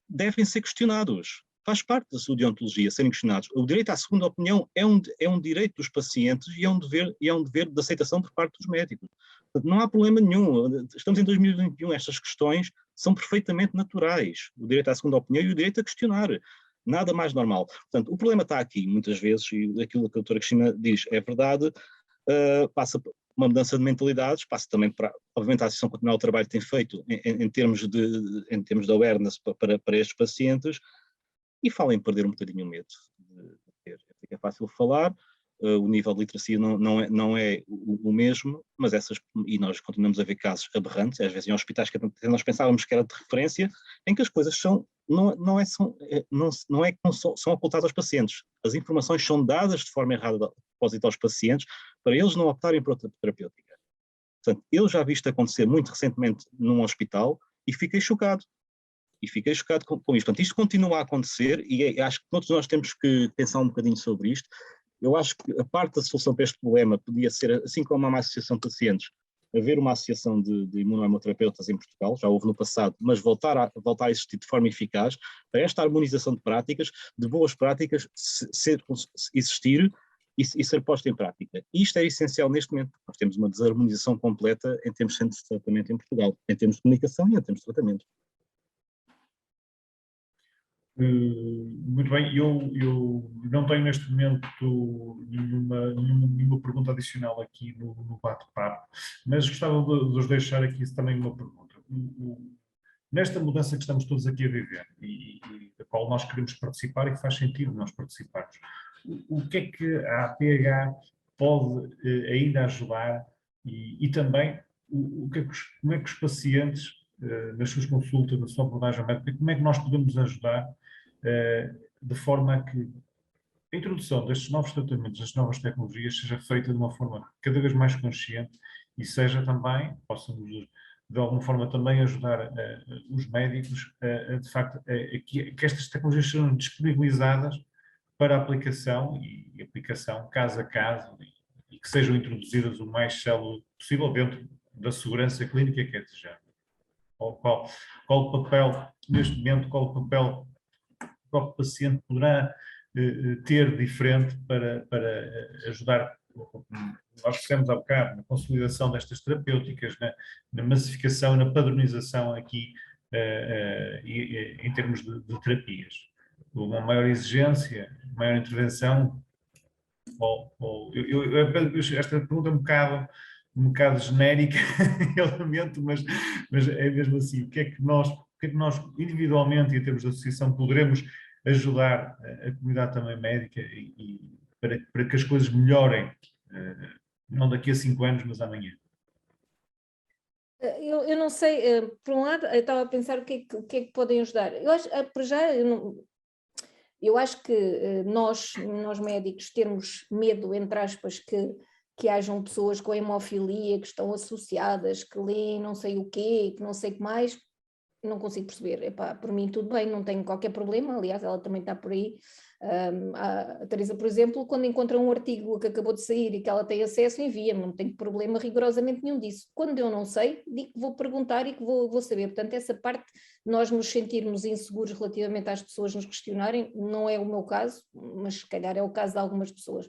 devem ser questionados. Faz parte da sua deontologia serem questionados. O direito à segunda opinião é um direito dos pacientes e é um dever de aceitação por parte dos médicos. Portanto, não há problema nenhum. Estamos em 2021, estas questões são perfeitamente naturais. O direito à segunda opinião e o direito a questionar. Nada mais normal. Portanto, o problema está aqui, muitas vezes, e aquilo que a doutora Cristina diz é verdade, passa por uma mudança de mentalidades, passa também para, obviamente, a Associação Continental do Trabalho tem feito em termos de awareness para estes pacientes, e fala em perder um bocadinho o medo de ter. É fácil falar, o nível de literacia não é o mesmo, mas e nós continuamos a ver casos aberrantes, às vezes em hospitais que nós pensávamos que era de referência, em que as coisas não é que são ocultadas aos pacientes. As informações são dadas de forma errada a propósito aos pacientes, para eles não optarem por outra terapêutica. Portanto, eu já vi isto acontecer muito recentemente num hospital e fiquei chocado. Com isto. Portanto, isto continua a acontecer e acho que todos nós temos que pensar um bocadinho sobre isto. Eu acho que a parte da solução para este problema podia ser, assim como há uma associação de pacientes, haver uma associação de imunohemoterapeutas em Portugal, já houve no passado, mas voltar a existir de forma eficaz, para esta harmonização de práticas, de boas práticas, existir e ser posta em prática. E isto é essencial neste momento, porque nós temos uma desarmonização completa em termos de centros de tratamento em Portugal, em termos de comunicação e em termos de tratamento. Muito bem, eu não tenho neste momento nenhuma pergunta adicional aqui no bate-papo, mas gostava de vos deixar aqui também uma pergunta. Nesta mudança que estamos todos aqui a viver e da qual nós queremos participar e que faz sentido nós participarmos, o que é que a APH pode ainda ajudar e também como é que os pacientes, nas suas consultas, na sua abordagem médica, como é que nós podemos ajudar de forma a que a introdução destes novos tratamentos, das novas tecnologias, seja feita de uma forma cada vez mais consciente e seja também, possamos de alguma forma também ajudar os médicos de facto, que estas tecnologias sejam disponibilizadas para aplicação e aplicação caso a caso e que sejam introduzidas o mais célebre possível dentro da segurança clínica que é desejada. Qual o papel, neste momento, qual o papel o próprio paciente poderá ter diferente para ajudar, nós dissemos há bocado, na consolidação destas terapêuticas, na massificação, na padronização aqui em termos de terapias. Uma maior exigência, maior intervenção, esta pergunta é um bocado genérica, eu lamento, mas é mesmo assim, o que é que nós individualmente, em termos de associação, poderemos ajudar a comunidade também médica e para que as coisas melhorem, não daqui a 5 anos, mas amanhã? Eu não sei, por um lado, eu estava a pensar o que é que podem ajudar. Eu acho, para já, eu acho que nós médicos termos medo, entre aspas, que hajam pessoas com hemofilia, que estão associadas, que leem não sei o quê, que não sei o que mais, não consigo perceber. Epá, por mim tudo bem, não tenho qualquer problema, aliás ela também está por aí. A Teresa, por exemplo, quando encontra um artigo que acabou de sair e que ela tem acesso, envia-me, não tenho problema rigorosamente nenhum disso. Quando eu não sei, digo que vou perguntar e que vou saber. Portanto, essa parte, nós nos sentirmos inseguros relativamente às pessoas nos questionarem, não é o meu caso, mas se calhar é o caso de algumas pessoas.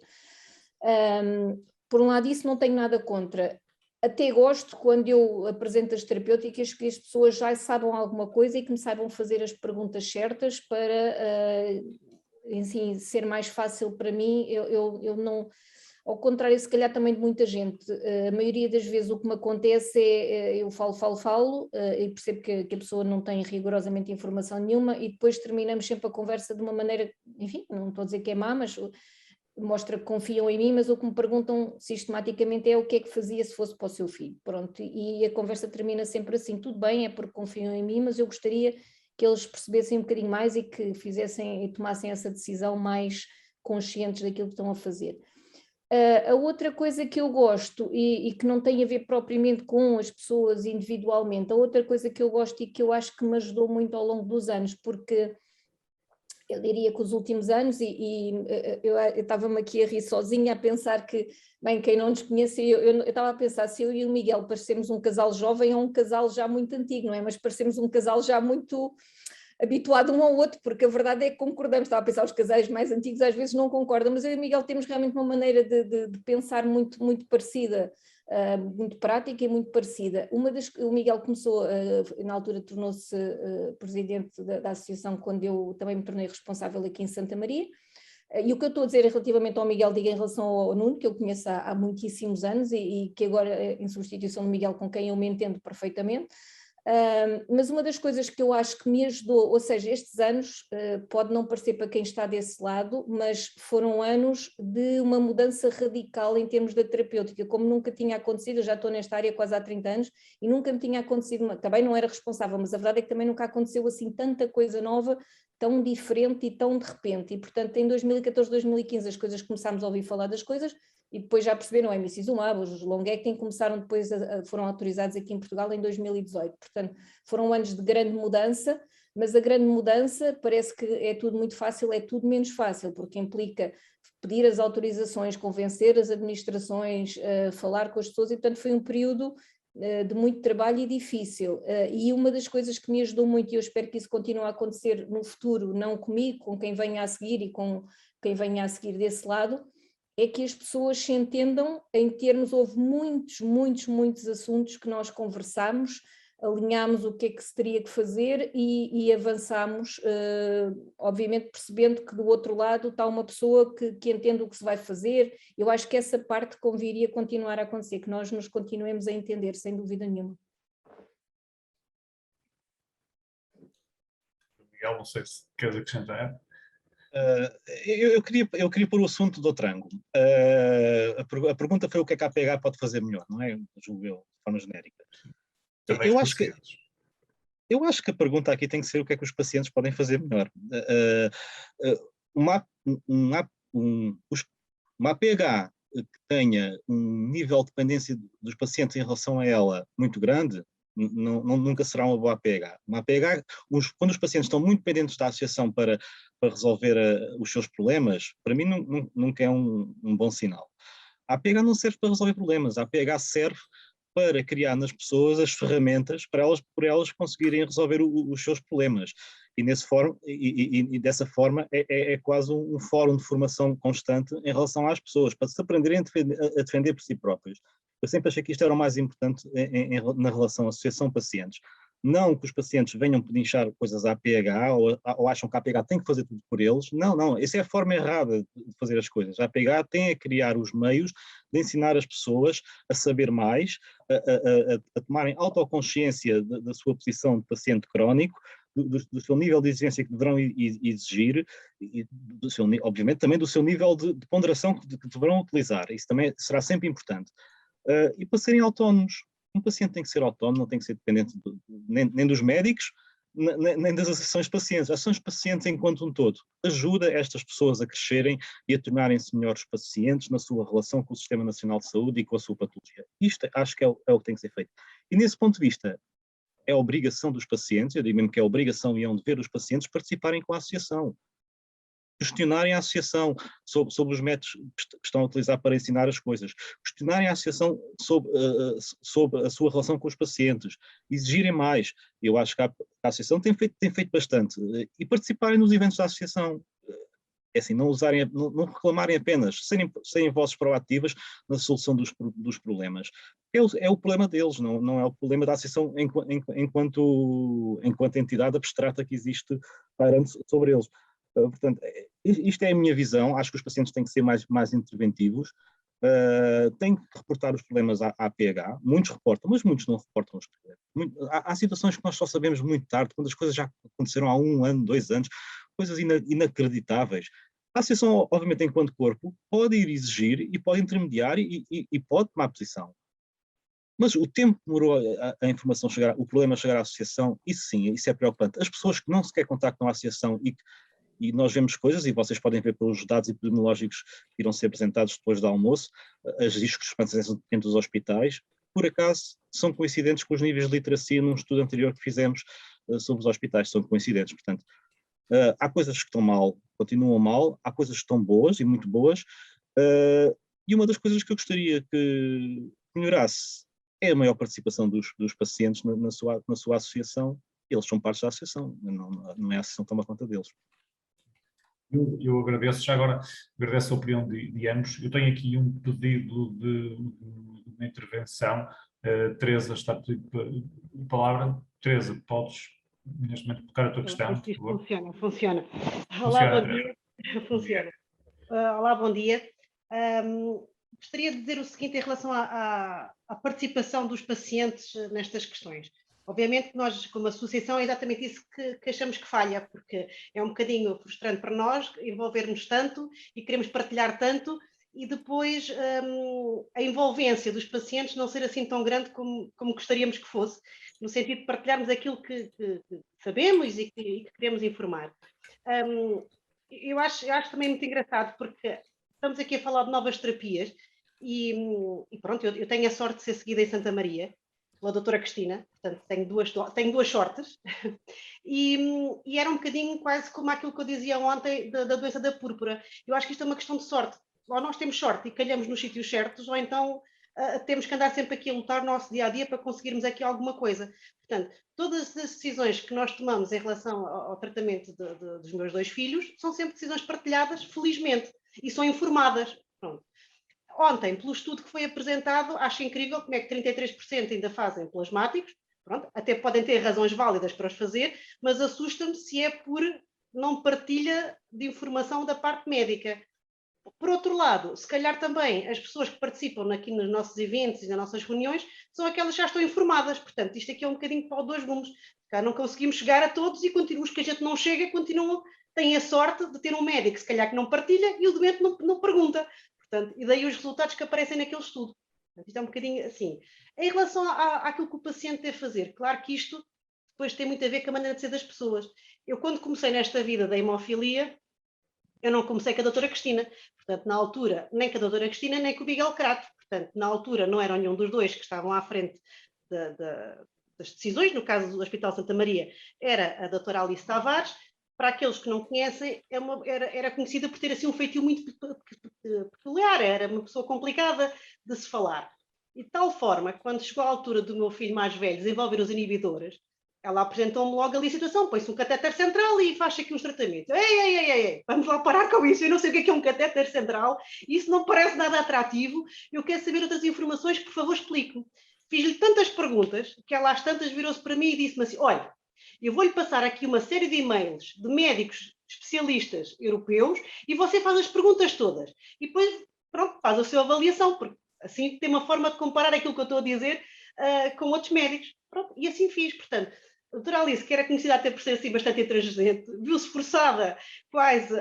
Por um lado, isso não tenho nada contra. Até gosto quando eu apresento as terapêuticas que as pessoas já saibam alguma coisa e que me saibam fazer as perguntas certas para, assim, ser mais fácil para mim. Eu não, ao contrário, se calhar também de muita gente, a maioria das vezes o que me acontece é eu falo e percebo que a pessoa não tem rigorosamente informação nenhuma e depois terminamos sempre a conversa de uma maneira, enfim, não estou a dizer que é má, mas mostra que confiam em mim, mas o que me perguntam sistematicamente é o que é que fazia se fosse para o seu filho. Pronto, e a conversa termina sempre assim, tudo bem, é porque confiam em mim, mas eu gostaria que eles percebessem um bocadinho mais e que fizessem e tomassem essa decisão mais conscientes daquilo que estão a fazer. A outra coisa que eu gosto e que não tem a ver propriamente com as pessoas individualmente, a outra coisa que eu gosto e que eu acho que me ajudou muito ao longo dos anos, porque eu diria que os últimos anos, eu estava-me aqui a rir sozinha, a pensar que, bem, quem não nos conhece, eu estava a pensar se eu e o Miguel parecemos um casal jovem ou um casal já muito antigo, não é? Mas parecemos um casal já muito habituado um ao outro, porque a verdade é que concordamos. Estava a pensar, os casais mais antigos às vezes não concordam, mas eu e o Miguel temos realmente uma maneira de pensar muito, muito parecida, muito prática e muito parecida. O Miguel começou, na altura tornou-se presidente da associação quando eu também me tornei responsável aqui em Santa Maria. E o que eu estou a dizer relativamente ao Miguel, digo em relação ao Nuno, que eu conheço há muitíssimos anos e que agora, em substituição do Miguel, com quem eu me entendo perfeitamente. Mas uma das coisas que eu acho que me ajudou, ou seja, estes anos, pode não parecer para quem está desse lado, mas foram anos de uma mudança radical em termos da terapêutica, como nunca tinha acontecido. Eu já estou nesta área quase há 30 anos e nunca me tinha acontecido, também não era responsável, mas a verdade é que também nunca aconteceu assim tanta coisa nova, tão diferente e tão de repente. E portanto em 2014, 2015 as coisas começámos a ouvir falar das coisas, e depois já perceberam, o emicizumab, os long-acting começaram depois, foram autorizados aqui em Portugal em 2018, portanto foram anos de grande mudança, mas a grande mudança parece que é tudo muito fácil, é tudo menos fácil, porque implica pedir as autorizações, convencer as administrações, falar com as pessoas, e portanto foi um período de muito trabalho e difícil, e uma das coisas que me ajudou muito, e eu espero que isso continue a acontecer no futuro, não comigo, com quem venha a seguir e com quem venha a seguir desse lado, é que as pessoas se entendam em termos, houve muitos assuntos que nós conversámos, alinhámos o que é que se teria que fazer e avançámos, obviamente percebendo que do outro lado está uma pessoa que entende o que se vai fazer. Eu acho que essa parte conviria continuar a acontecer, que nós nos continuemos a entender, sem dúvida nenhuma. Miguel, não sei se queres acrescentar. Eu queria pôr o assunto do outro ângulo. A pergunta foi o que é que a APH pode fazer melhor, não é? Julgo eu, de forma genérica. Eu acho que a pergunta aqui tem que ser o que é que os pacientes podem fazer melhor. Uma APH que tenha um nível de dependência dos pacientes em relação a ela muito grande, nunca será uma boa APH. Uma APH, quando os pacientes estão muito dependentes da associação para resolver os seus problemas, para mim nunca é um bom sinal. A APH não serve para resolver problemas, a APH serve para criar nas pessoas as ferramentas para elas conseguirem resolver os seus problemas. E dessa forma é quase um fórum de formação constante em relação às pessoas, para se aprenderem a defender por si próprios. Eu sempre achei que isto era o mais importante na relação associação-pacientes. Não que os pacientes venham pedinchar coisas à APH ou acham que a APH tem que fazer tudo por eles. Não, essa é a forma errada de fazer as coisas. A APH tem a criar os meios de ensinar as pessoas a saber mais, a tomarem autoconsciência da sua posição de paciente crónico, do seu nível de exigência que deverão exigir e obviamente também do seu nível de ponderação que deverão utilizar. Isso também será sempre importante. E para serem autónomos. Um paciente tem que ser autónomo, não tem que ser dependente nem dos médicos, nem das associações de pacientes. As associações de pacientes, enquanto um todo, ajuda estas pessoas a crescerem e a tornarem-se melhores pacientes na sua relação com o Sistema Nacional de Saúde e com a sua patologia. Isto acho que é o que tem que ser feito. E nesse ponto de vista, é a obrigação dos pacientes, eu digo mesmo que é a obrigação e é um dever dos pacientes participarem com a associação. Questionarem a associação sobre os métodos que estão a utilizar para ensinar as coisas, questionarem a associação sobre a sua relação com os pacientes, exigirem mais. Eu acho que a associação tem feito bastante, e participarem nos eventos da associação. É assim, não reclamarem apenas, serem vozes proativas na solução dos problemas. É o problema deles, não é o problema da associação enquanto entidade abstrata que existe sobre eles. Portanto, isto é a minha visão. Acho que os pacientes têm que ser mais interventivos, têm que reportar os problemas à APH. Muitos reportam, mas muitos não reportam os problemas. Há situações que nós só sabemos muito tarde, quando as coisas já aconteceram há 1 ano, 2 anos, coisas inacreditáveis. A associação, obviamente, enquanto corpo, pode ir exigir e pode intermediar e pode tomar posição. Mas o tempo que demorou a informação chegar, o problema chegar à associação, isso sim, isso é preocupante. As pessoas que não sequer contactam a associação e nós vemos coisas, e vocês podem ver pelos dados epidemiológicos que irão ser apresentados depois do almoço, as discrepâncias entre os hospitais, por acaso são coincidentes com os níveis de literacia num estudo anterior que fizemos sobre os hospitais, são coincidentes. Portanto, Há coisas que estão mal, continuam mal, há coisas que estão boas e muito boas, e uma das coisas que eu gostaria que melhorasse é a maior participação dos pacientes na sua associação. Eles são partes da associação, não é a associação que toma conta deles. Eu agradeço, já agora agradeço a opinião de ambos. Eu tenho aqui um pedido de intervenção. Teresa está a pedir a palavra. Teresa, podes neste momento tocar a tua questão, por favor? Funciona. Olá, bom dia. Funciona. Olá, bom dia. Gostaria de dizer o seguinte em relação à participação dos pacientes nestas questões. Obviamente que nós, como associação, é exatamente isso que achamos que falha, porque é um bocadinho frustrante para nós envolvermos tanto e queremos partilhar tanto e depois a envolvência dos pacientes não ser assim tão grande como gostaríamos que fosse, no sentido de partilharmos aquilo que sabemos e que queremos informar. Eu acho também muito engraçado, porque estamos aqui a falar de novas terapias e pronto, eu tenho a sorte de ser seguida em Santa Maria pela doutora Cristina, portanto tenho duas sortes, e era um bocadinho quase como aquilo que eu dizia ontem da doença da púrpura. Eu acho que isto é uma questão de sorte. Ou nós temos sorte e calhamos nos sítios certos, ou então temos que andar sempre aqui a lutar no nosso dia-a-dia para conseguirmos aqui alguma coisa. Portanto, todas as decisões que nós tomamos em relação ao tratamento dos meus 2 filhos são sempre decisões partilhadas, felizmente, e são informadas. Pronto. Ontem, pelo estudo que foi apresentado, acho incrível como é que 33% ainda fazem plasmáticos. Pronto, até podem ter razões válidas para os fazer, mas assusta-me se é por não partilha de informação da parte médica. Por outro lado, se calhar também as pessoas que participam aqui nos nossos eventos e nas nossas reuniões são aquelas que já estão informadas. Portanto, isto aqui é um bocadinho para os 2 gumes. Cá não conseguimos chegar a todos e os que a gente não chega continuam, têm a sorte de ter um médico, se calhar que não partilha e o doente não pergunta. Portanto, e daí os resultados que aparecem naquele estudo. Portanto, isto é um bocadinho assim. Em relação àquilo que o paciente deve fazer, claro que isto depois tem muito a ver com a maneira de ser das pessoas. Eu, quando comecei nesta vida da hemofilia, eu não comecei com a doutora Cristina. Portanto, na altura, nem com a doutora Cristina, nem com o Miguel Crato. Portanto, na altura não eram nenhum dos dois que estavam à frente das decisões. No caso do Hospital Santa Maria, era a doutora Alice Tavares. Para aqueles que não conhecem, era conhecida por ter assim um feitio muito peculiar, era uma pessoa complicada de se falar. E de tal forma que, quando chegou à altura do meu filho mais velho desenvolver os inibidores, ela apresentou-me logo ali a situação, põe-se um catéter central e faz aqui uns tratamentos. Ei, vamos lá parar com isso, eu não sei o que é um catéter central, isso não parece nada atrativo, eu quero saber outras informações, por favor explique-me. Fiz-lhe tantas perguntas, que ela às tantas virou-se para mim e disse-me assim, olha, eu vou-lhe passar aqui uma série de e-mails de médicos especialistas europeus e você faz as perguntas todas. E depois, pronto, faz a sua avaliação, porque assim tem uma forma de comparar aquilo que eu estou a dizer com outros médicos. Pronto, e assim fiz, portanto. A doutora Alice, que era conhecida até por ser assim bastante intransigente, viu-se forçada quase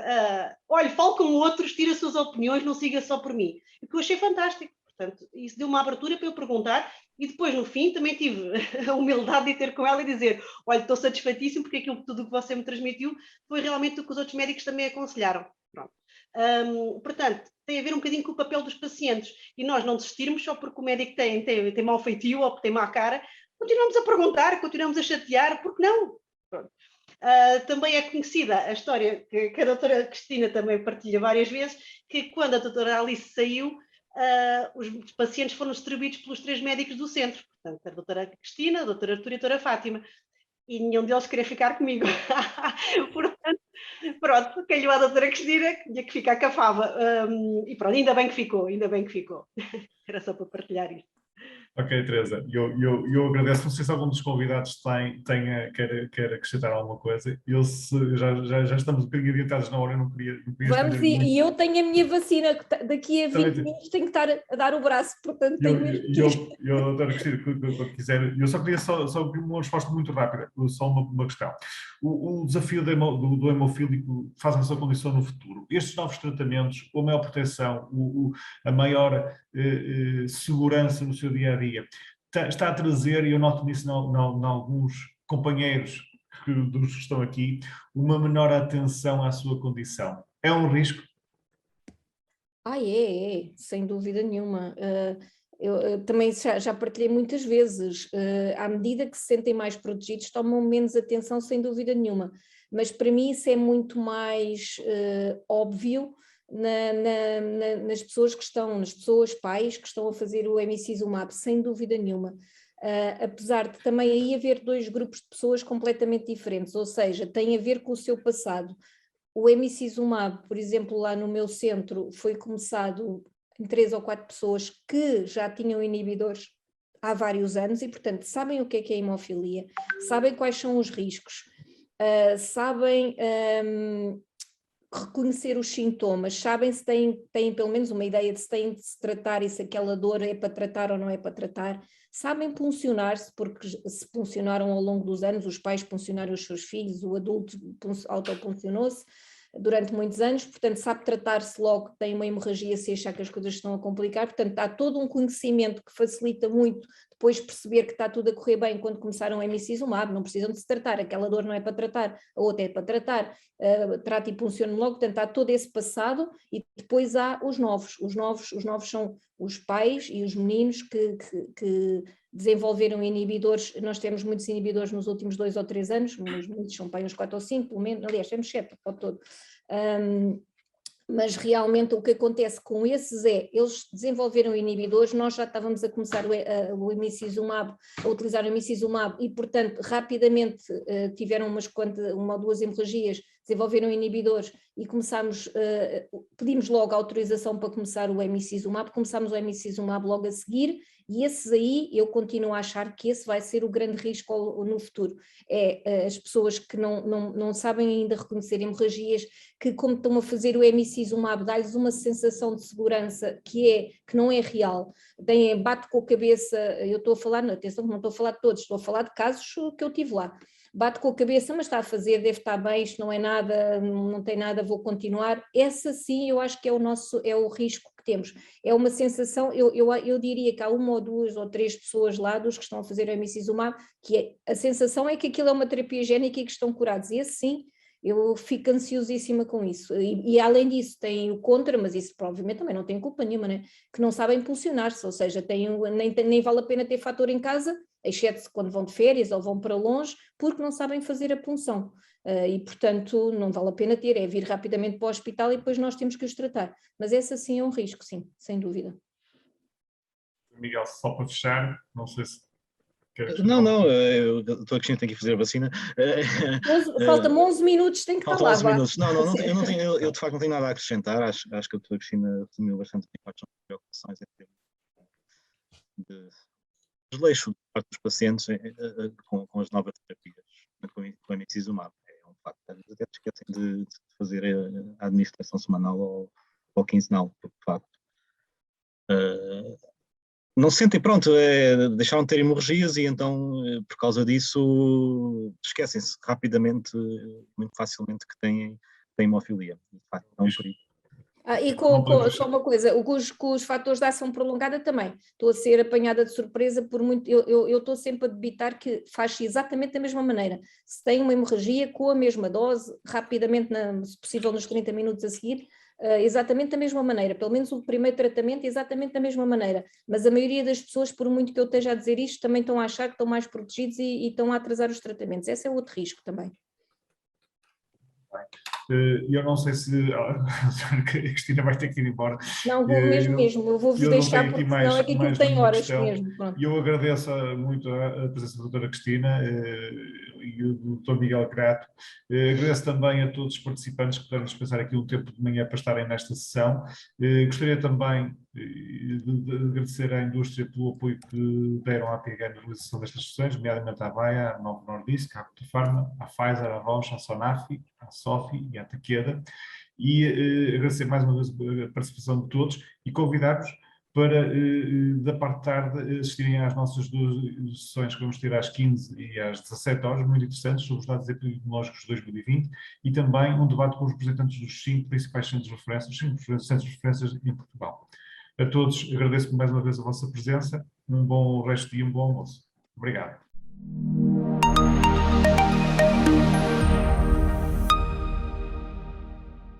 olha, fale com outros, tira as suas opiniões, não siga só por mim. O que eu achei fantástico. Portanto, isso deu uma abertura para eu perguntar e depois, no fim, também tive a humildade de ter com ela e dizer, olha, estou satisfeitíssimo porque tudo o que você me transmitiu foi realmente o que os outros médicos também aconselharam. Pronto. Portanto, tem a ver um bocadinho com o papel dos pacientes e nós não desistirmos só porque o médico tem mau feitio ou porque tem má cara. Continuamos a perguntar, continuamos a chatear, porque não? Também é conhecida a história que a doutora Cristina também partilha várias vezes, que quando a doutora Alice saiu, os pacientes foram distribuídos pelos 3 médicos do centro, portanto, a doutora Cristina, a doutora Artur e a doutora Fátima, e nenhum deles queria ficar comigo. Portanto, pronto, calhou a doutora Cristina, que tinha que ficar com a Fava. E pronto, ainda bem que ficou. Era só para partilhar isto. Ok, Teresa, eu agradeço. Não sei se algum dos convidados quer acrescentar alguma coisa. Já estamos um bocadinho adiantados na hora, eu não queria Vamos, e eu tenho a minha vacina, que daqui a 20 minutos tenho que estar a dar o braço, portanto tenho mesmo que ir. Doutora Cristina, quando quiser, eu só queria uma resposta muito rápida, só uma questão. O desafio do hemofílico faz a sua condição no futuro. Estes novos tratamentos, a maior proteção, a maior segurança no seu dia-a-dia, está a trazer, e eu noto nisso em alguns companheiros dos que estão aqui, uma menor atenção à sua condição. É um risco? É, sem dúvida nenhuma. Eu também já partilhei muitas vezes, à medida que se sentem mais protegidos, tomam menos atenção, sem dúvida nenhuma. Mas para mim isso é muito mais óbvio nas pessoas nas pessoas pais que estão a fazer o emicizumab, sem dúvida nenhuma. Apesar de também aí haver dois grupos de pessoas completamente diferentes, ou seja, tem a ver com o seu passado. O emicizumab, por exemplo, lá no meu centro, foi começado em 3 ou 4 pessoas que já tinham inibidores há vários anos e, portanto, sabem o que é a hemofilia, sabem quais são os riscos, sabem reconhecer os sintomas, sabem se têm pelo menos uma ideia de se têm de se tratar e se aquela dor é para tratar ou não é para tratar, sabem puncionar-se, porque se puncionaram ao longo dos anos, os pais puncionaram os seus filhos, o adulto autopuncionou-se durante muitos anos, portanto sabe tratar-se logo que tem uma hemorragia se achar que as coisas estão a complicar, portanto há todo um conhecimento que facilita muito depois perceber que está tudo a correr bem quando começaram o emicizumab, não precisam de se tratar, aquela dor não é para tratar, a outra é para tratar, trata e funciona logo, portanto há todo esse passado e depois há os novos são os pais e os meninos que desenvolveram inibidores, nós temos muitos inibidores nos últimos 2 ou 3 anos, muitos são para uns 4 ou 5, pelo menos, aliás temos 7 ao todo. Mas realmente o que acontece com esses eles desenvolveram inibidores, nós já estávamos a começar o emicizumab, a utilizar o emicizumab e, portanto, rapidamente tiveram uma ou duas hemorragias, desenvolveram inibidores e pedimos logo a autorização para começar o emicizumab, começámos o emicizumab logo a seguir e esses aí eu continuo a achar que esse vai ser o grande risco no futuro, as pessoas que não sabem ainda reconhecer hemorragias, que como estão a fazer o emicizumab dá-lhes uma sensação de segurança que não é real, bate com a cabeça, eu estou a falar, atenção que não estou a falar de todos, estou a falar de casos que eu tive lá, bate com a cabeça, mas está a fazer, deve estar bem, isto não é nada, não tem nada, vou continuar, essa sim eu acho que é o risco que temos, é uma sensação, eu diria que há 1 ou 2 ou 3 pessoas lá dos que estão a fazer o emicizumab, que a sensação é que aquilo é uma terapia génica e que estão curados, e esse sim, eu fico ansiosíssima com isso, e além disso tem o contra, mas isso provavelmente também não tem culpa nenhuma, né? Que não sabem impulsionar-se, ou seja, nem vale a pena ter fator em casa, exceto quando vão de férias ou vão para longe, porque não sabem fazer a punção, e portanto não vale a pena ter, é vir rapidamente para o hospital e depois nós temos que os tratar, mas esse sim é um risco, sim, sem dúvida. Miguel, só para fechar, não sei se Não, eu estou aqui, tenho que fazer a vacina. Faltam 11 minutos, tem que estar lá. 11 minutos. Eu de facto não tenho nada a acrescentar, acho que a doutora Cristina resumiu bastante quais são as preocupações em termos de desleixo de parte dos pacientes com as novas terapias, com a emicizumab. É um facto, às vezes até se esquecem de fazer a administração semanal ou quinzenal, porque de facto não se sentem, pronto, deixaram de ter hemorragias e então, por causa disso, esquecem-se rapidamente, muito facilmente, que têm hemofilia. De facto, é um perigo. E só uma coisa, com os fatores de ação prolongada também, estou a ser apanhada de surpresa por muito, eu estou sempre a debitar que faz exatamente da mesma maneira, se tem uma hemorragia com a mesma dose, rapidamente, se possível nos 30 minutos a seguir, exatamente da mesma maneira, pelo menos o primeiro tratamento exatamente da mesma maneira, mas a maioria das pessoas, por muito que eu esteja a dizer isto, também estão a achar que estão mais protegidos e estão a atrasar os tratamentos, esse é outro risco também. Eu não sei se a Cristina vai ter que ir embora. Não, vou mesmo, eu vou-vos deixar porque senão é que aquilo tem horas mesmo. E eu agradeço muito a presença da doutora Cristina e do doutor Miguel Grato. Agradeço também a todos os participantes que puderam dispensar aqui um tempo de manhã para estarem nesta sessão. Gostaria também de agradecer à indústria pelo apoio que deram à APH na realização destas sessões, nomeadamente à Baia, à Novo Nordisk, à Cotofarma, à Pfizer, à Roche, à Sonafi, à Sofi e à Takeda, e agradecer mais uma vez a participação de todos e convidar-vos para, da parte de tarde, assistirem às nossas 2 sessões que vamos ter às 15 e às 17 horas, muito interessantes, sobre os dados epidemiológicos de 2020, e também um debate com os representantes dos 5 principais centros de referência, os 5 centros de referência em Portugal. A todos, agradeço mais uma vez a vossa presença, um bom resto de dia, um bom almoço. Obrigado.